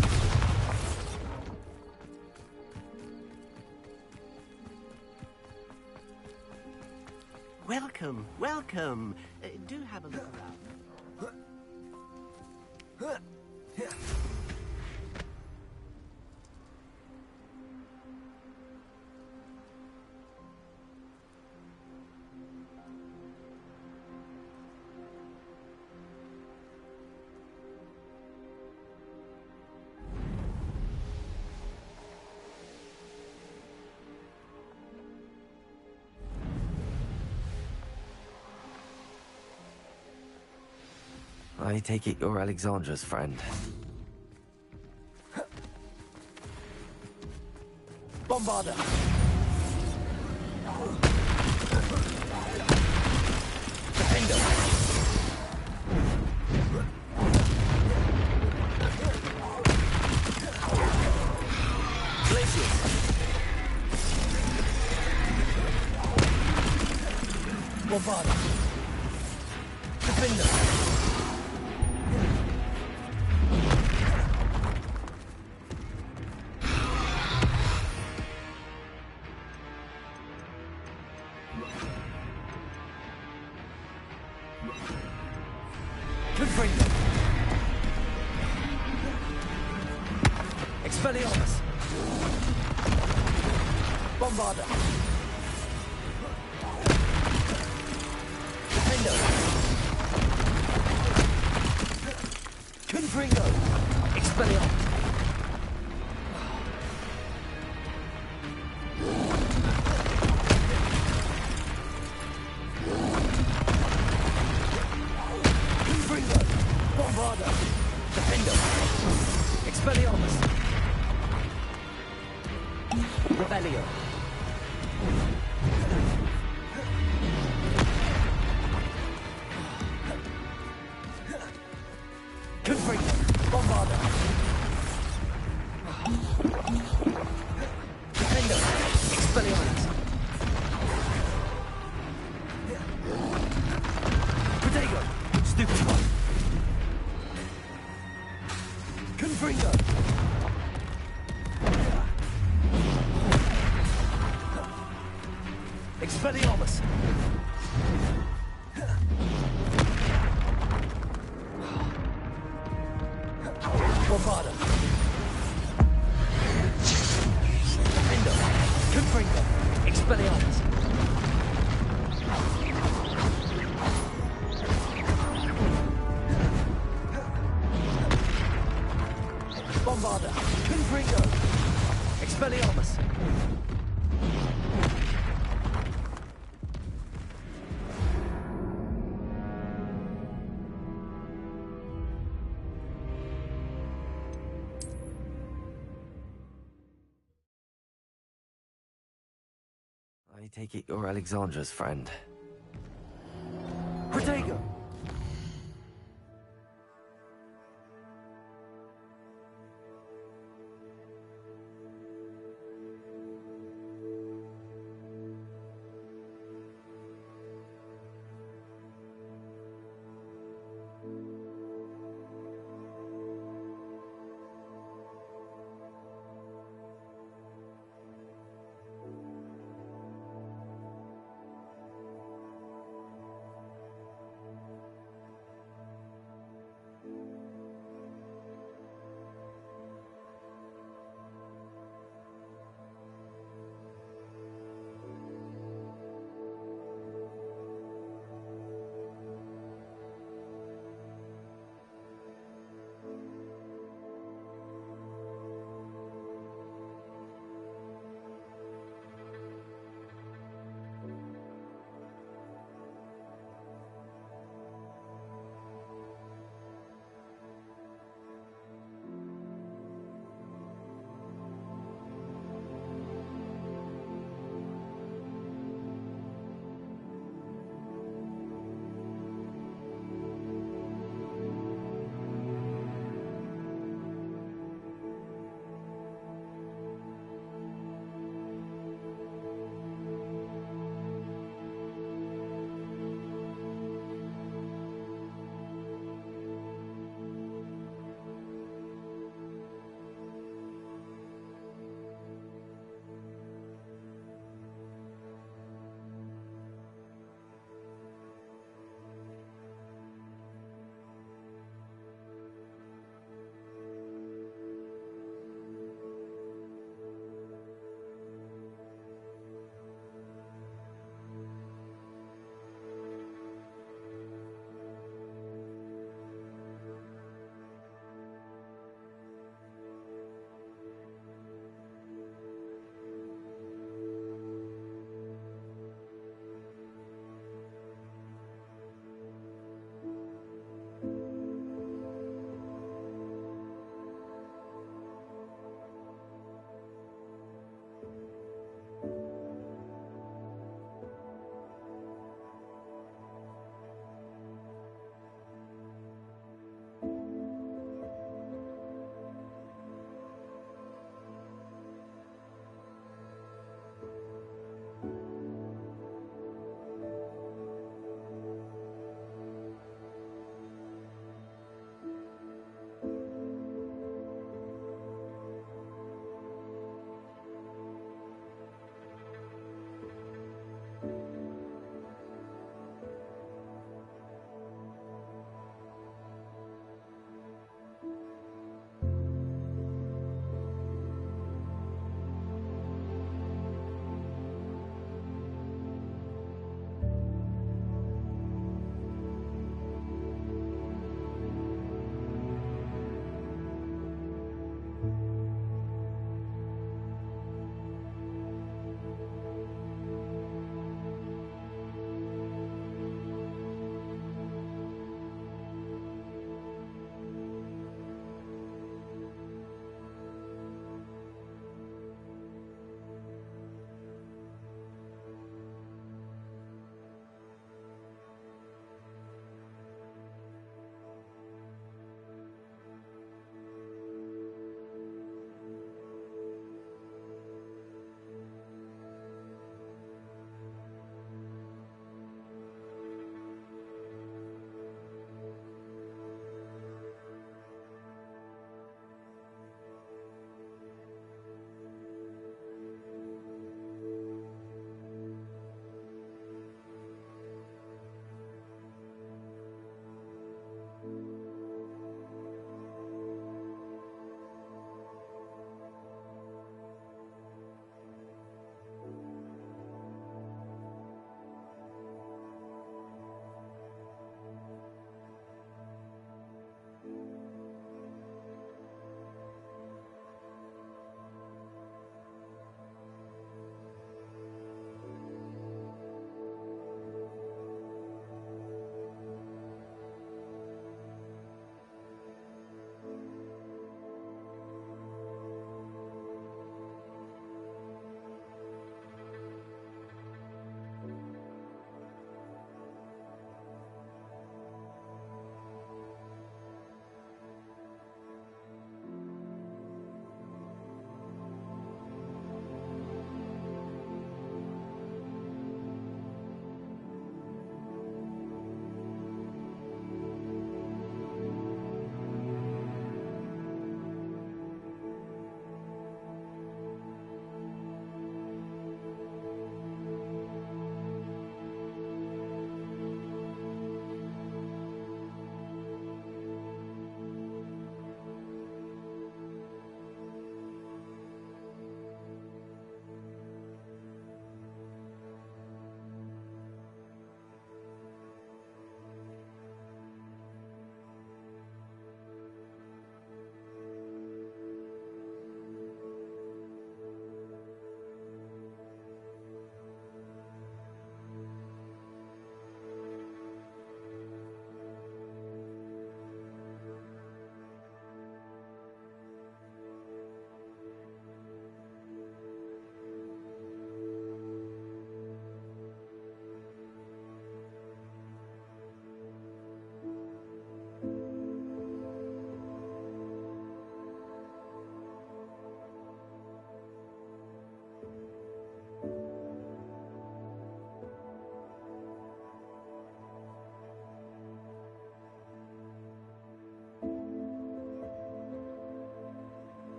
Welcome, welcome. Do have a look around. I take it you're Alexandra's friend. Bombarda! Defender! Glacius! Bombarda! Defender! Confringo! Expelliarmus! Bombarda! Defendo! Confringo! Expelliarmus! Bombarda! Defendo! Expelliarmus! Revelio! Confringo! Bombarda! Defendo! Expelliarmus! Protego! Stupid one! Confringo! Expelliarmus! Bombarda! Defendo! Confringo! Expelliarmus! Bombarda! Confringo! Expelliarmus! I take it you're Alexandra's friend. Protego!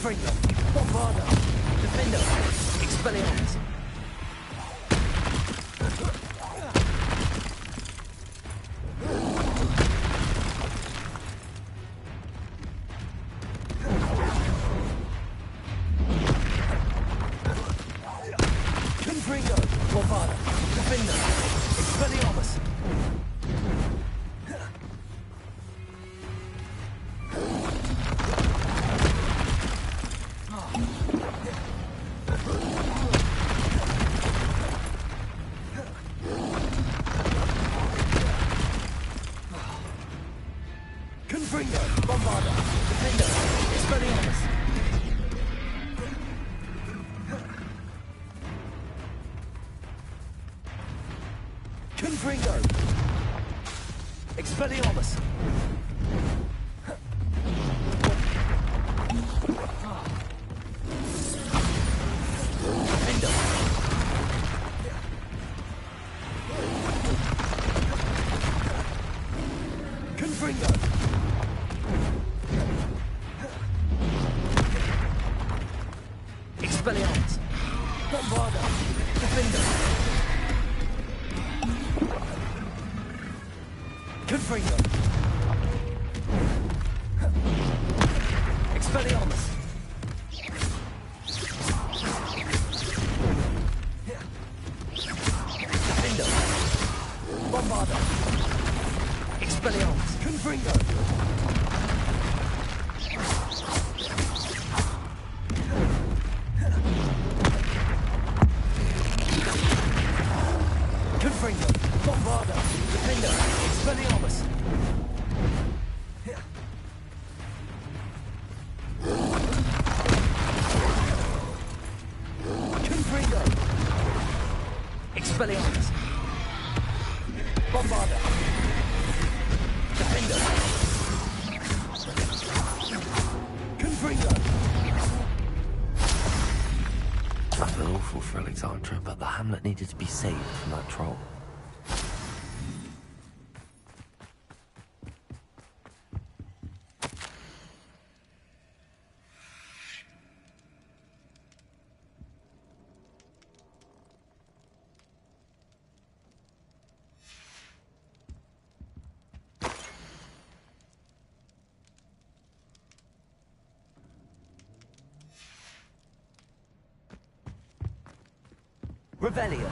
Confringo. Bombarda. Defendo. Expelliarmus. Confringo. Bombarda. Defendo. Expelliarmus. Confringo, Bombarda, Defendo, Expelliarmus. Confringo, Expelliarmus. Defendo. Confringo. Expelliarmus. Bombarda. Defender. Confringo. Expelliarmus. Defender. Bombarda. Expelliarmus. Confringo. Confringo, Bombarda, Defender, Expelliarmus. Confringo, Expelliarmus. Bombarda, Defender. Confringo. I feel awful for Alexandra, but the hamlet needed to be saved from that troll. Revelio.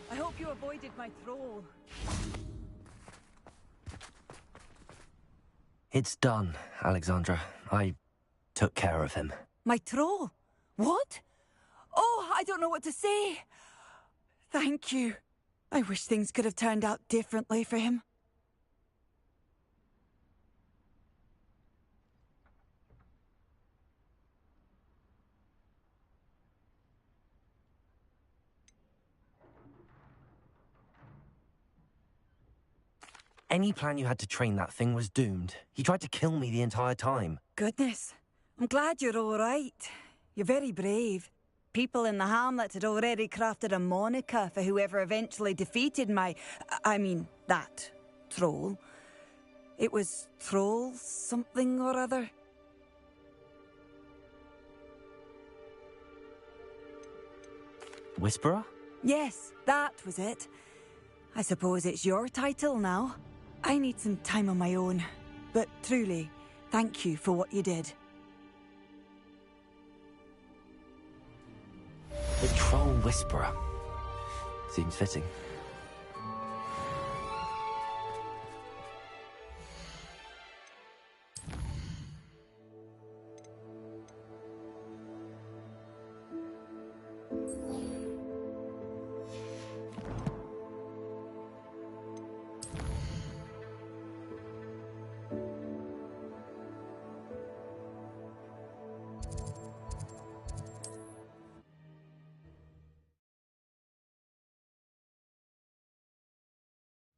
I hope you avoided my troll. It's done, Alexandra. I took care of him. My troll? What? Oh, I don't know what to say. Thank you. I wish things could have turned out differently for him. Any plan you had to train that thing was doomed. He tried to kill me the entire time. Goodness. I'm glad you're all right. You're very brave. People in the hamlet had already crafted a moniker for whoever eventually defeated that troll. It was Troll something or other. Whisperer? Yes, that was it. I suppose it's your title now. I need some time on my own. But truly, thank you for what you did. The Troll Whisperer. Seems fitting.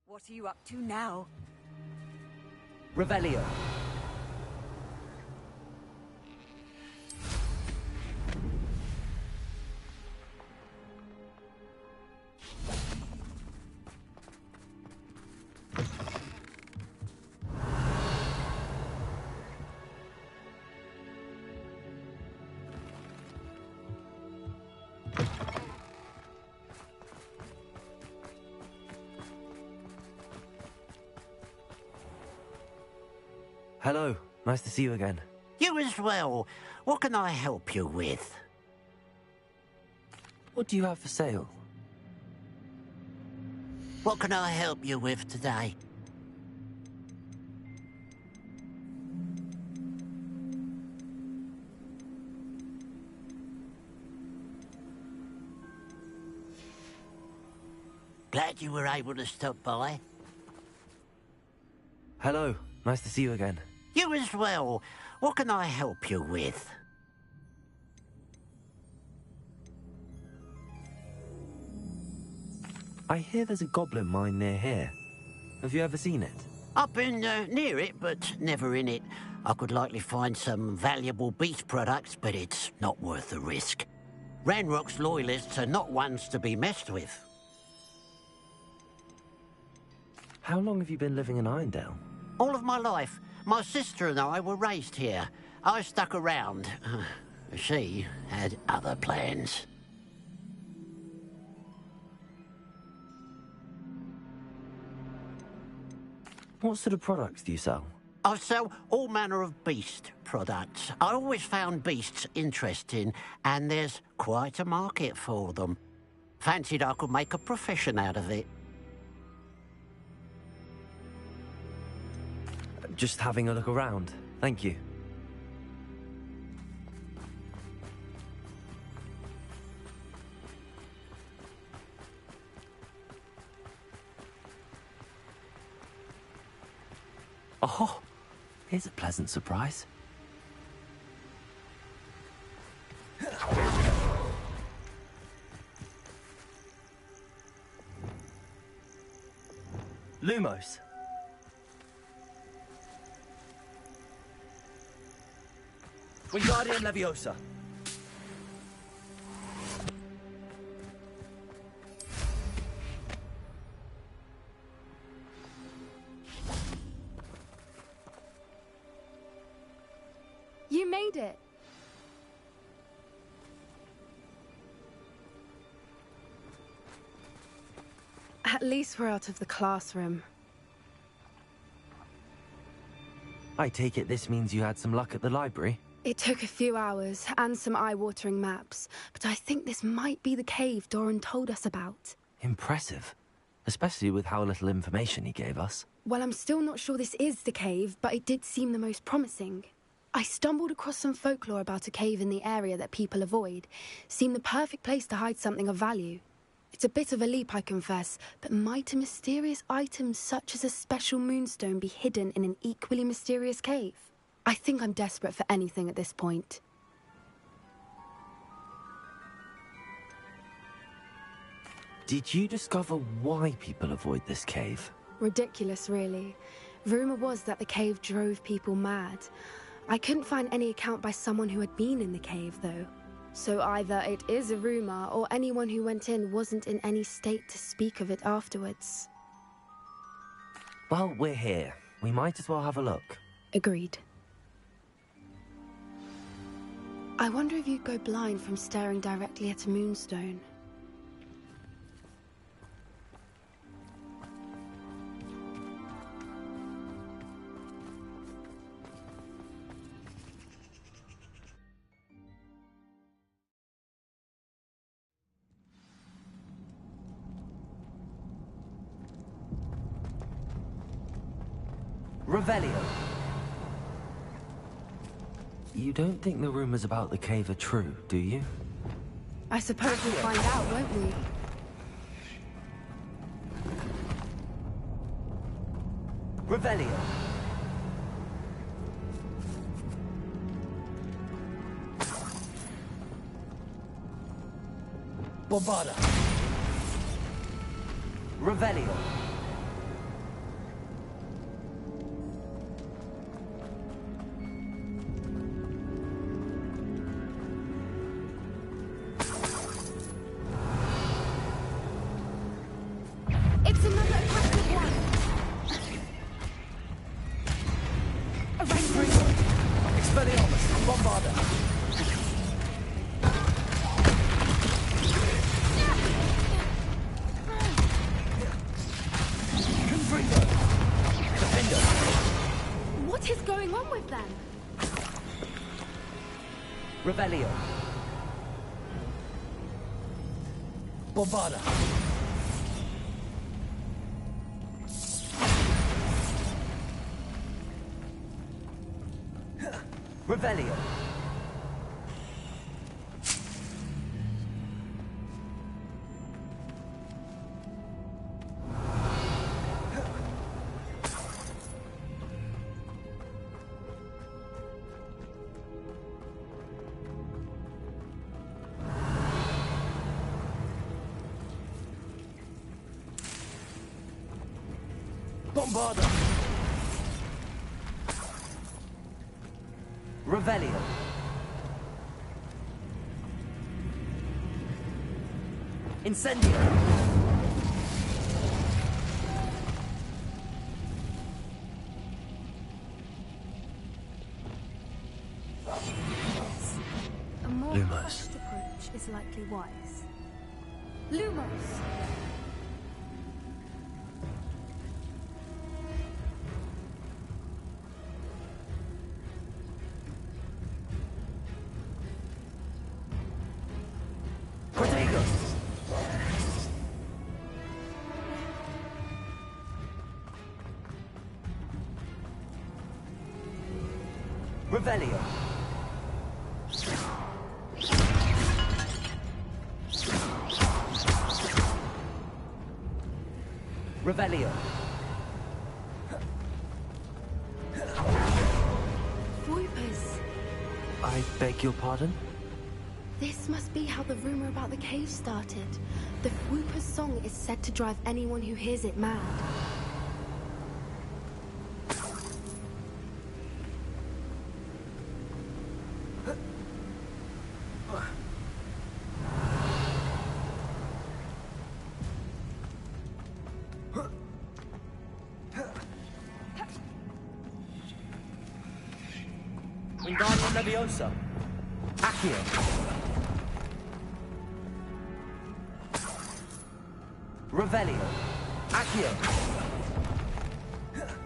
What are you up to now? Revelio. Hello. Nice to see you again. You as well. What can I help you with? What do you have for sale? What can I help you with today? Glad you were able to stop by. Hello. Nice to see you again. You as well. What can I help you with? I hear there's a goblin mine near here. Have you ever seen it? I've been near it, but never in it. I could likely find some valuable beast products, but it's not worth the risk. Ranrock's loyalists are not ones to be messed with. How long have you been living in Irondale? All of my life. My sister and I were raised here. I stuck around. She had other plans. What sort of products do you sell? I sell all manner of beast products. I always found beasts interesting, and there's quite a market for them. Fancied I could make a profession out of it. Just having a look around. Thank you. Oh, here's a pleasant surprise. Lumos. Wingardium Leviosa. You made it. At least we're out of the classroom. I take it this means you had some luck at the library? It took a few hours and some eye-watering maps, but I think this might be the cave Doran told us about. Impressive. Especially with how little information he gave us. Well, I'm still not sure this is the cave, but it did seem the most promising. I stumbled across some folklore about a cave in the area that people avoid. Seemed the perfect place to hide something of value. It's a bit of a leap, I confess, but might a mysterious item such as a special moonstone be hidden in an equally mysterious cave? I think I'm desperate for anything at this point. Did you discover why people avoid this cave? Ridiculous, really. Rumor was that the cave drove people mad. I couldn't find any account by someone who had been in the cave, though. So either it is a rumor, or anyone who went in wasn't in any state to speak of it afterwards. Well, we're here. We might as well have a look. Agreed. I wonder if you'd go blind from staring directly at a moonstone. Revelio. You don't think the rumors about the cave are true, do you? I suppose we'll find out, won't we? Revelio. Bombarda. Revelio. It's another attractive one. Expelliarmus. Bombarda. on with them? Revelio. Bombarda. Revelio. Bombarda. Revelio. Incendio. A more Lumos. cautious approach is likely wise. Lumos! Protego. Revelio. Revelio. Voipers! I beg your pardon? This must be how the rumor about the cave started. The Whooper's song is said to drive anyone who hears it mad. Wingardium Leviosa. Accio. Revelio. Accio.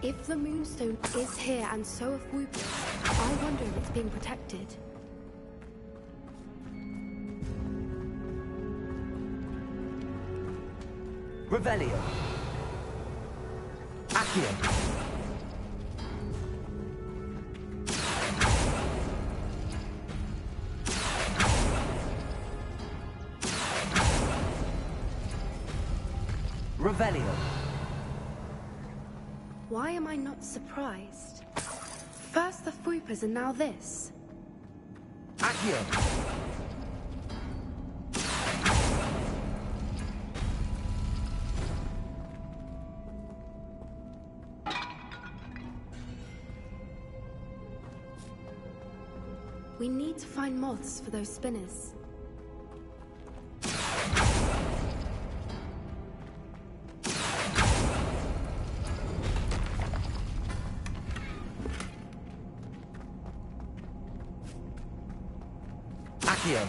If the Moonstone is here and so are Whoopers, I wonder if it's being protected. Revelio. Accio. Revelio. Why am I not surprised? First the Whoopers and now this. Accio. We need to find moths for those spinners. Accio.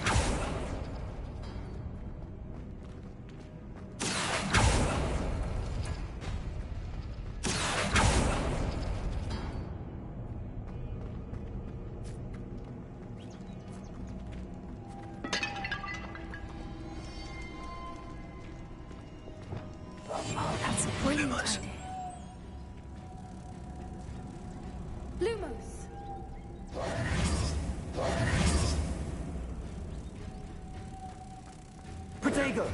Oh, that's a brilliant Lumos. idea. Lumos! Protego.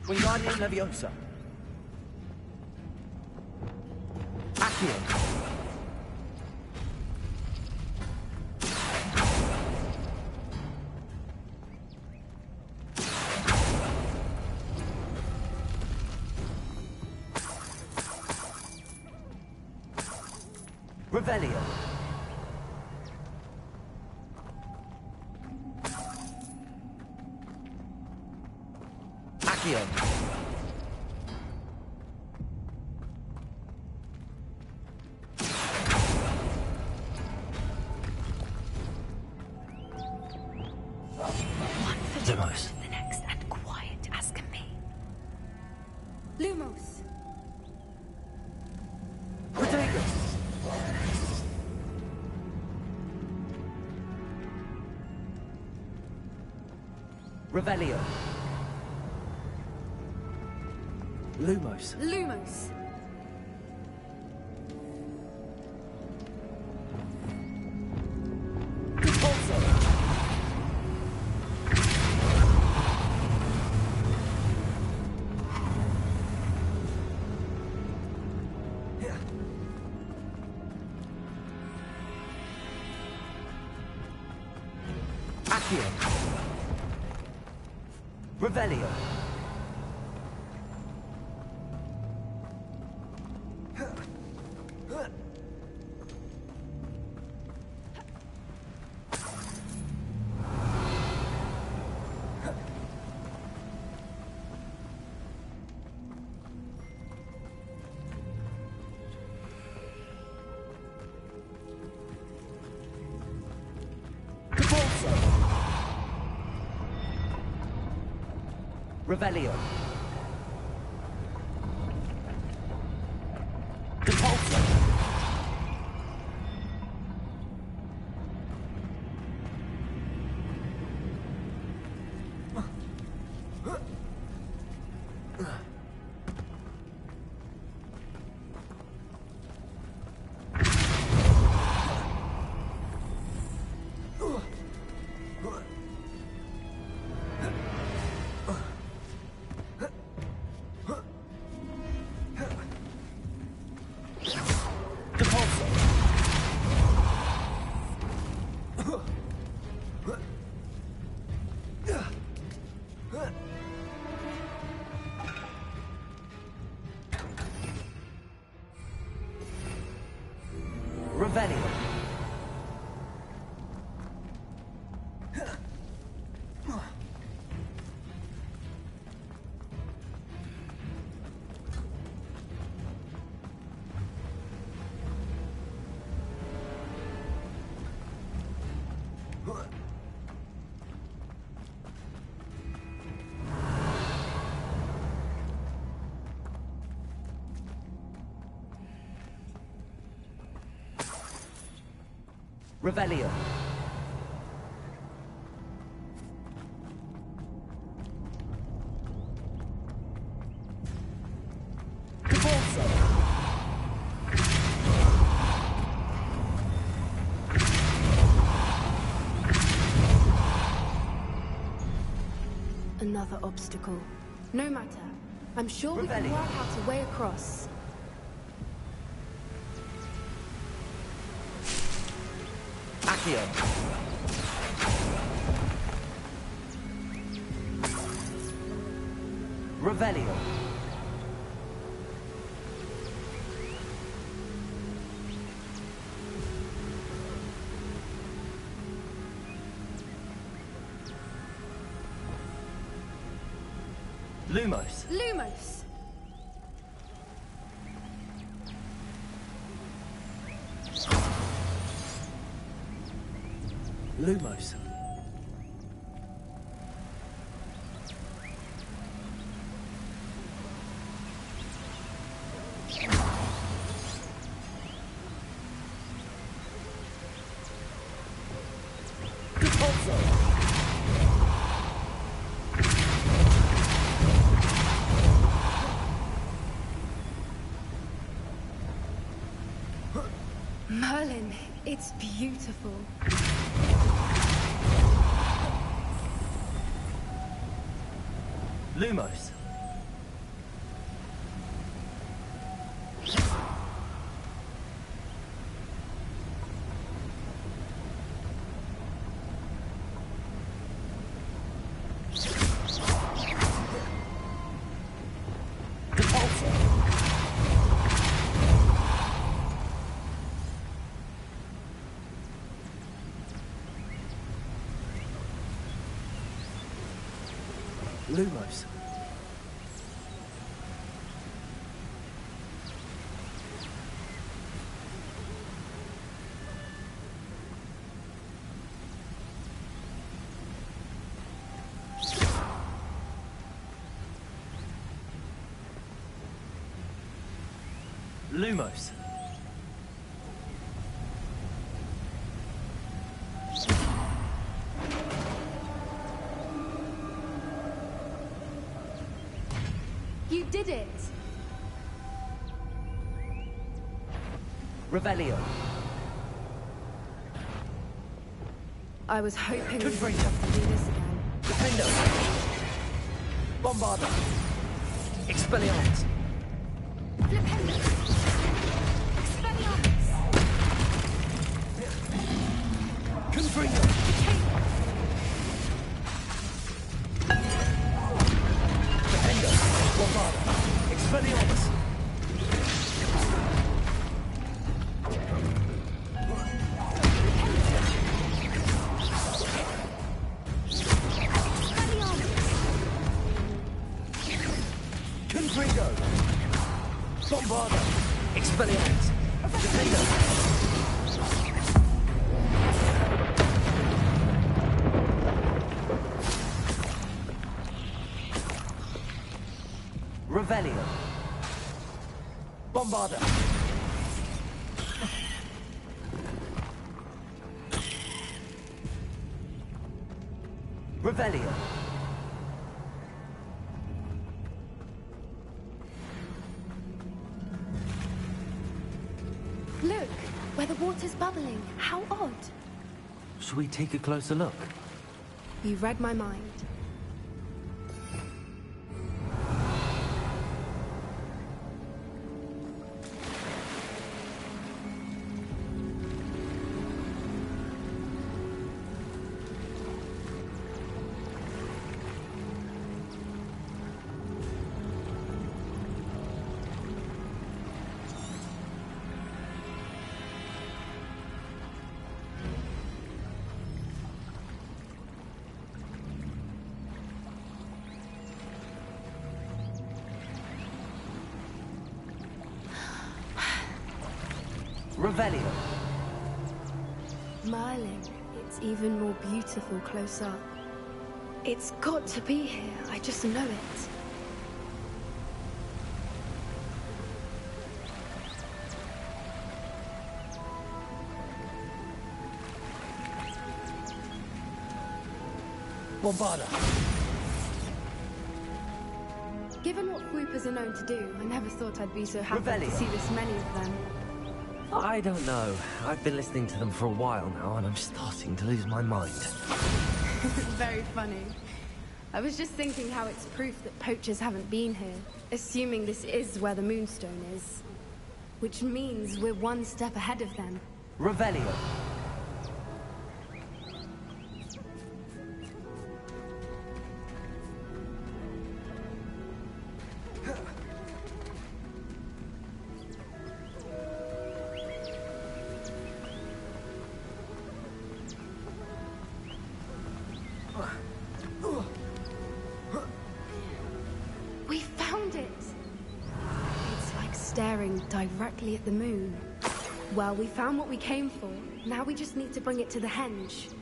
Wingardium Leviosa. Accio. Revelio. Accio. Lumos. Protagus! Revelio. Lumos. Lumos. Accio. Revelio. Revelio. Depulso. Revelio. Revelio. Depulso. Another obstacle. No matter. I'm sure we can work out a way across. Accio. Revelio. Lumos. Lumos. Lumos. Merlin, it's beautiful. Lumos. Lumos. Lumos. You did it! Revelio. I was hoping Good we for would you. have to do this again. Defendo. Bombarda. Expelliarmus. Flipendo! Expelliarmus! Confringo. Defendo. Bombarda. Expelliarmus. Confringo. Bombarda. Expelliarmus. Defendo. Revelio. Bombarda. Revelio. Look, where the water's bubbling. How odd. Should we take a closer look? You read my mind. Revelio. Merlin, it's even more beautiful close up. It's got to be here, I just know it. Bombarda. Given what Swoopers are known to do, I never thought I'd be so happy Revelio. to see this many of them. I don't know. I've been listening to them for a while now, and I'm starting to lose my mind. Very funny. I was just thinking how it's proof that poachers haven't been here, assuming this is where the Moonstone is. Which means we're one step ahead of them. Revelio. We found it! It's like staring directly at the moon. Well, we found what we came for. Now we just need to bring it to the henge.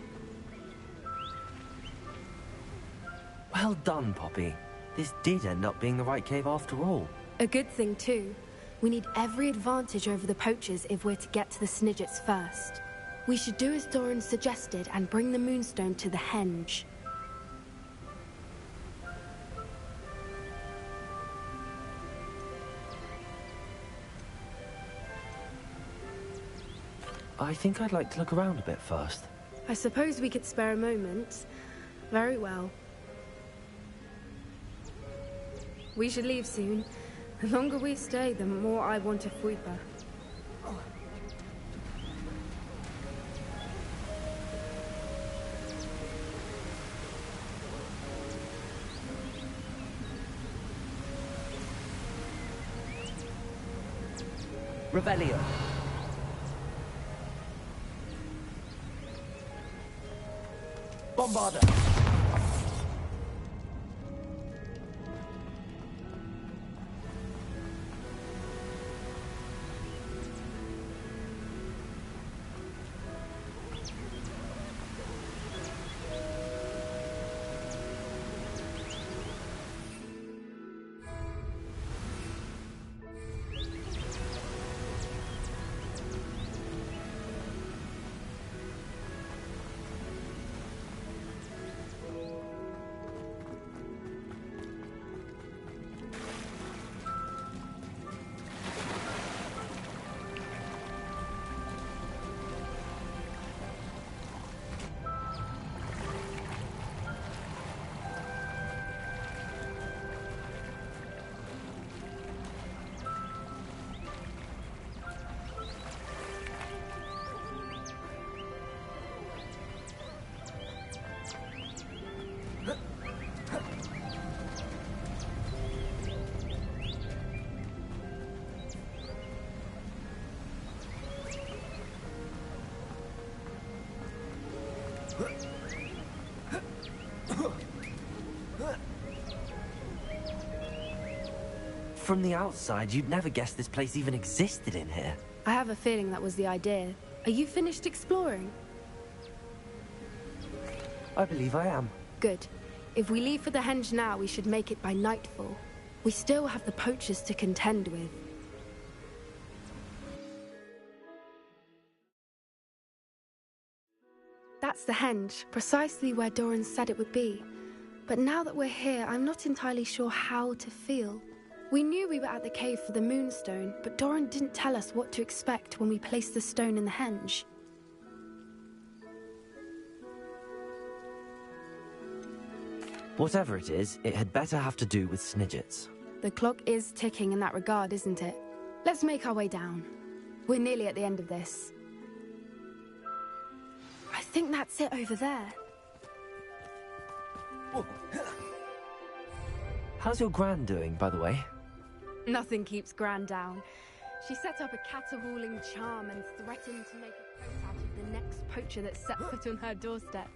Well done, Poppy. This did end up being the right cave after all. A good thing, too. We need every advantage over the poachers if we're to get to the Snidgets first. We should do as Doran suggested and bring the Moonstone to the henge. I think I'd like to look around a bit first. I suppose we could spare a moment. Very well. We should leave soon. The longer we stay, the more I want a Fweeper. Revelio. Bombarda. From the outside, you'd never guess this place even existed in here. I have a feeling that was the idea. Are you finished exploring? I believe I am. Good. If we leave for the henge now, we should make it by nightfall. We still have the poachers to contend with. That's the henge, precisely where Doran said it would be. But now that we're here, I'm not entirely sure how to feel. We knew we were at the cave for the moonstone, but Doran didn't tell us what to expect when we placed the stone in the henge. Whatever it is, it had better have to do with Snidgets. The clock is ticking in that regard, isn't it? Let's make our way down. We're nearly at the end of this. I think that's it over there. How's your gran doing, by the way? Nothing keeps Gran down. She set up a caterwauling charm and threatened to make a coat out of the next poacher that set foot on her doorstep.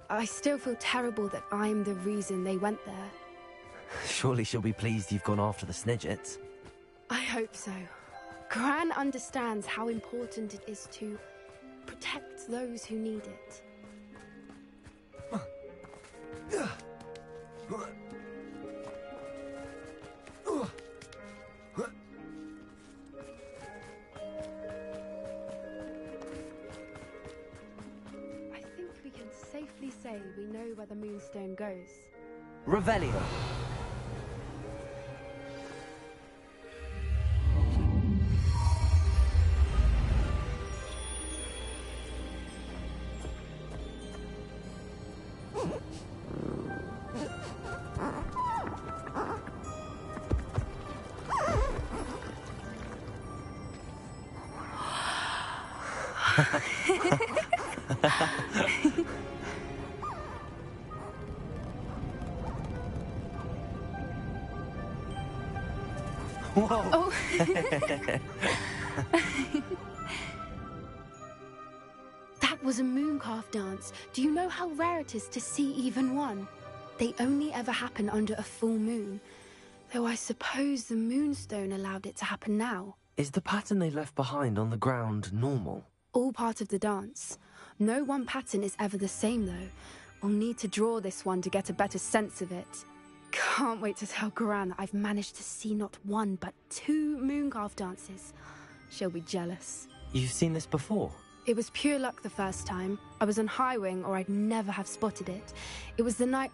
I still feel terrible that I'm the reason they went there. Surely she'll be pleased you've gone after the Snidgets. I hope so. Gran understands how important it is to protect those who need it. I think we can safely say we know where the moonstone goes. Revelio. Whoa. Oh. That was a mooncalf dance. Do you know how rare it is to see even one? They only ever happen under a full moon. Though I suppose the moonstone allowed it to happen now. Is the pattern they left behind on the ground normal? All part of the dance. No one pattern is ever the same, though. We'll need to draw this one to get a better sense of it. Can't wait to tell Gran that I've managed to see not one, but 2 mooncalf dances. She'll be jealous. You've seen this before? It was pure luck the first time. I was on Highwing, or I'd never have spotted it. It was the night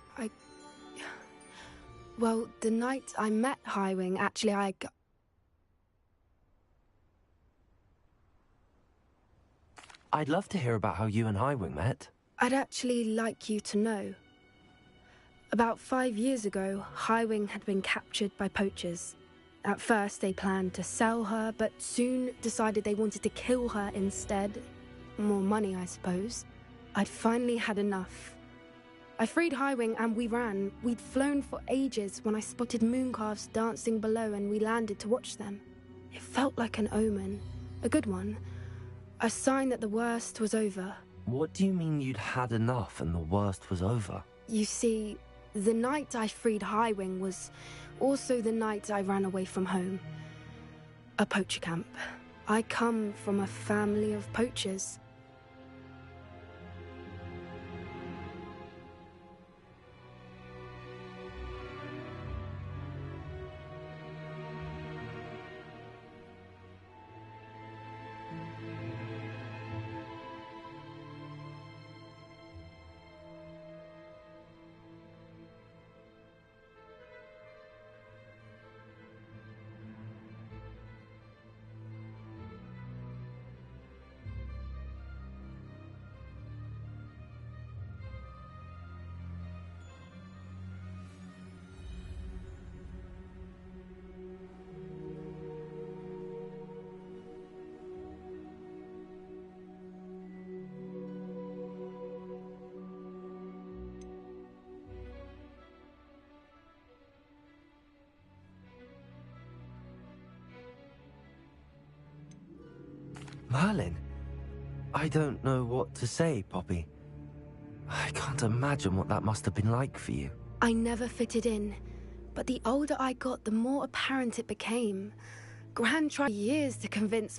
Well, the night I met Highwing, actually, I'd love to hear about how you and Highwing met. I'd actually like you to know. About 5 years ago, Highwing had been captured by poachers. At first, they planned to sell her, but soon decided they wanted to kill her instead. More money, I suppose. I'd finally had enough. I freed Highwing and we ran. We'd flown for ages when I spotted mooncalves dancing below and we landed to watch them. It felt like an omen. A good one. A sign that the worst was over. What do you mean you'd had enough and the worst was over? You see, the night I freed Highwing was also the night I ran away from home. A poacher camp. I come from a family of poachers. Merlin, I don't know what to say, Poppy. I can't imagine what that must have been like for you. I never fitted in, but the older I got, the more apparent it became. Gran tried years to convince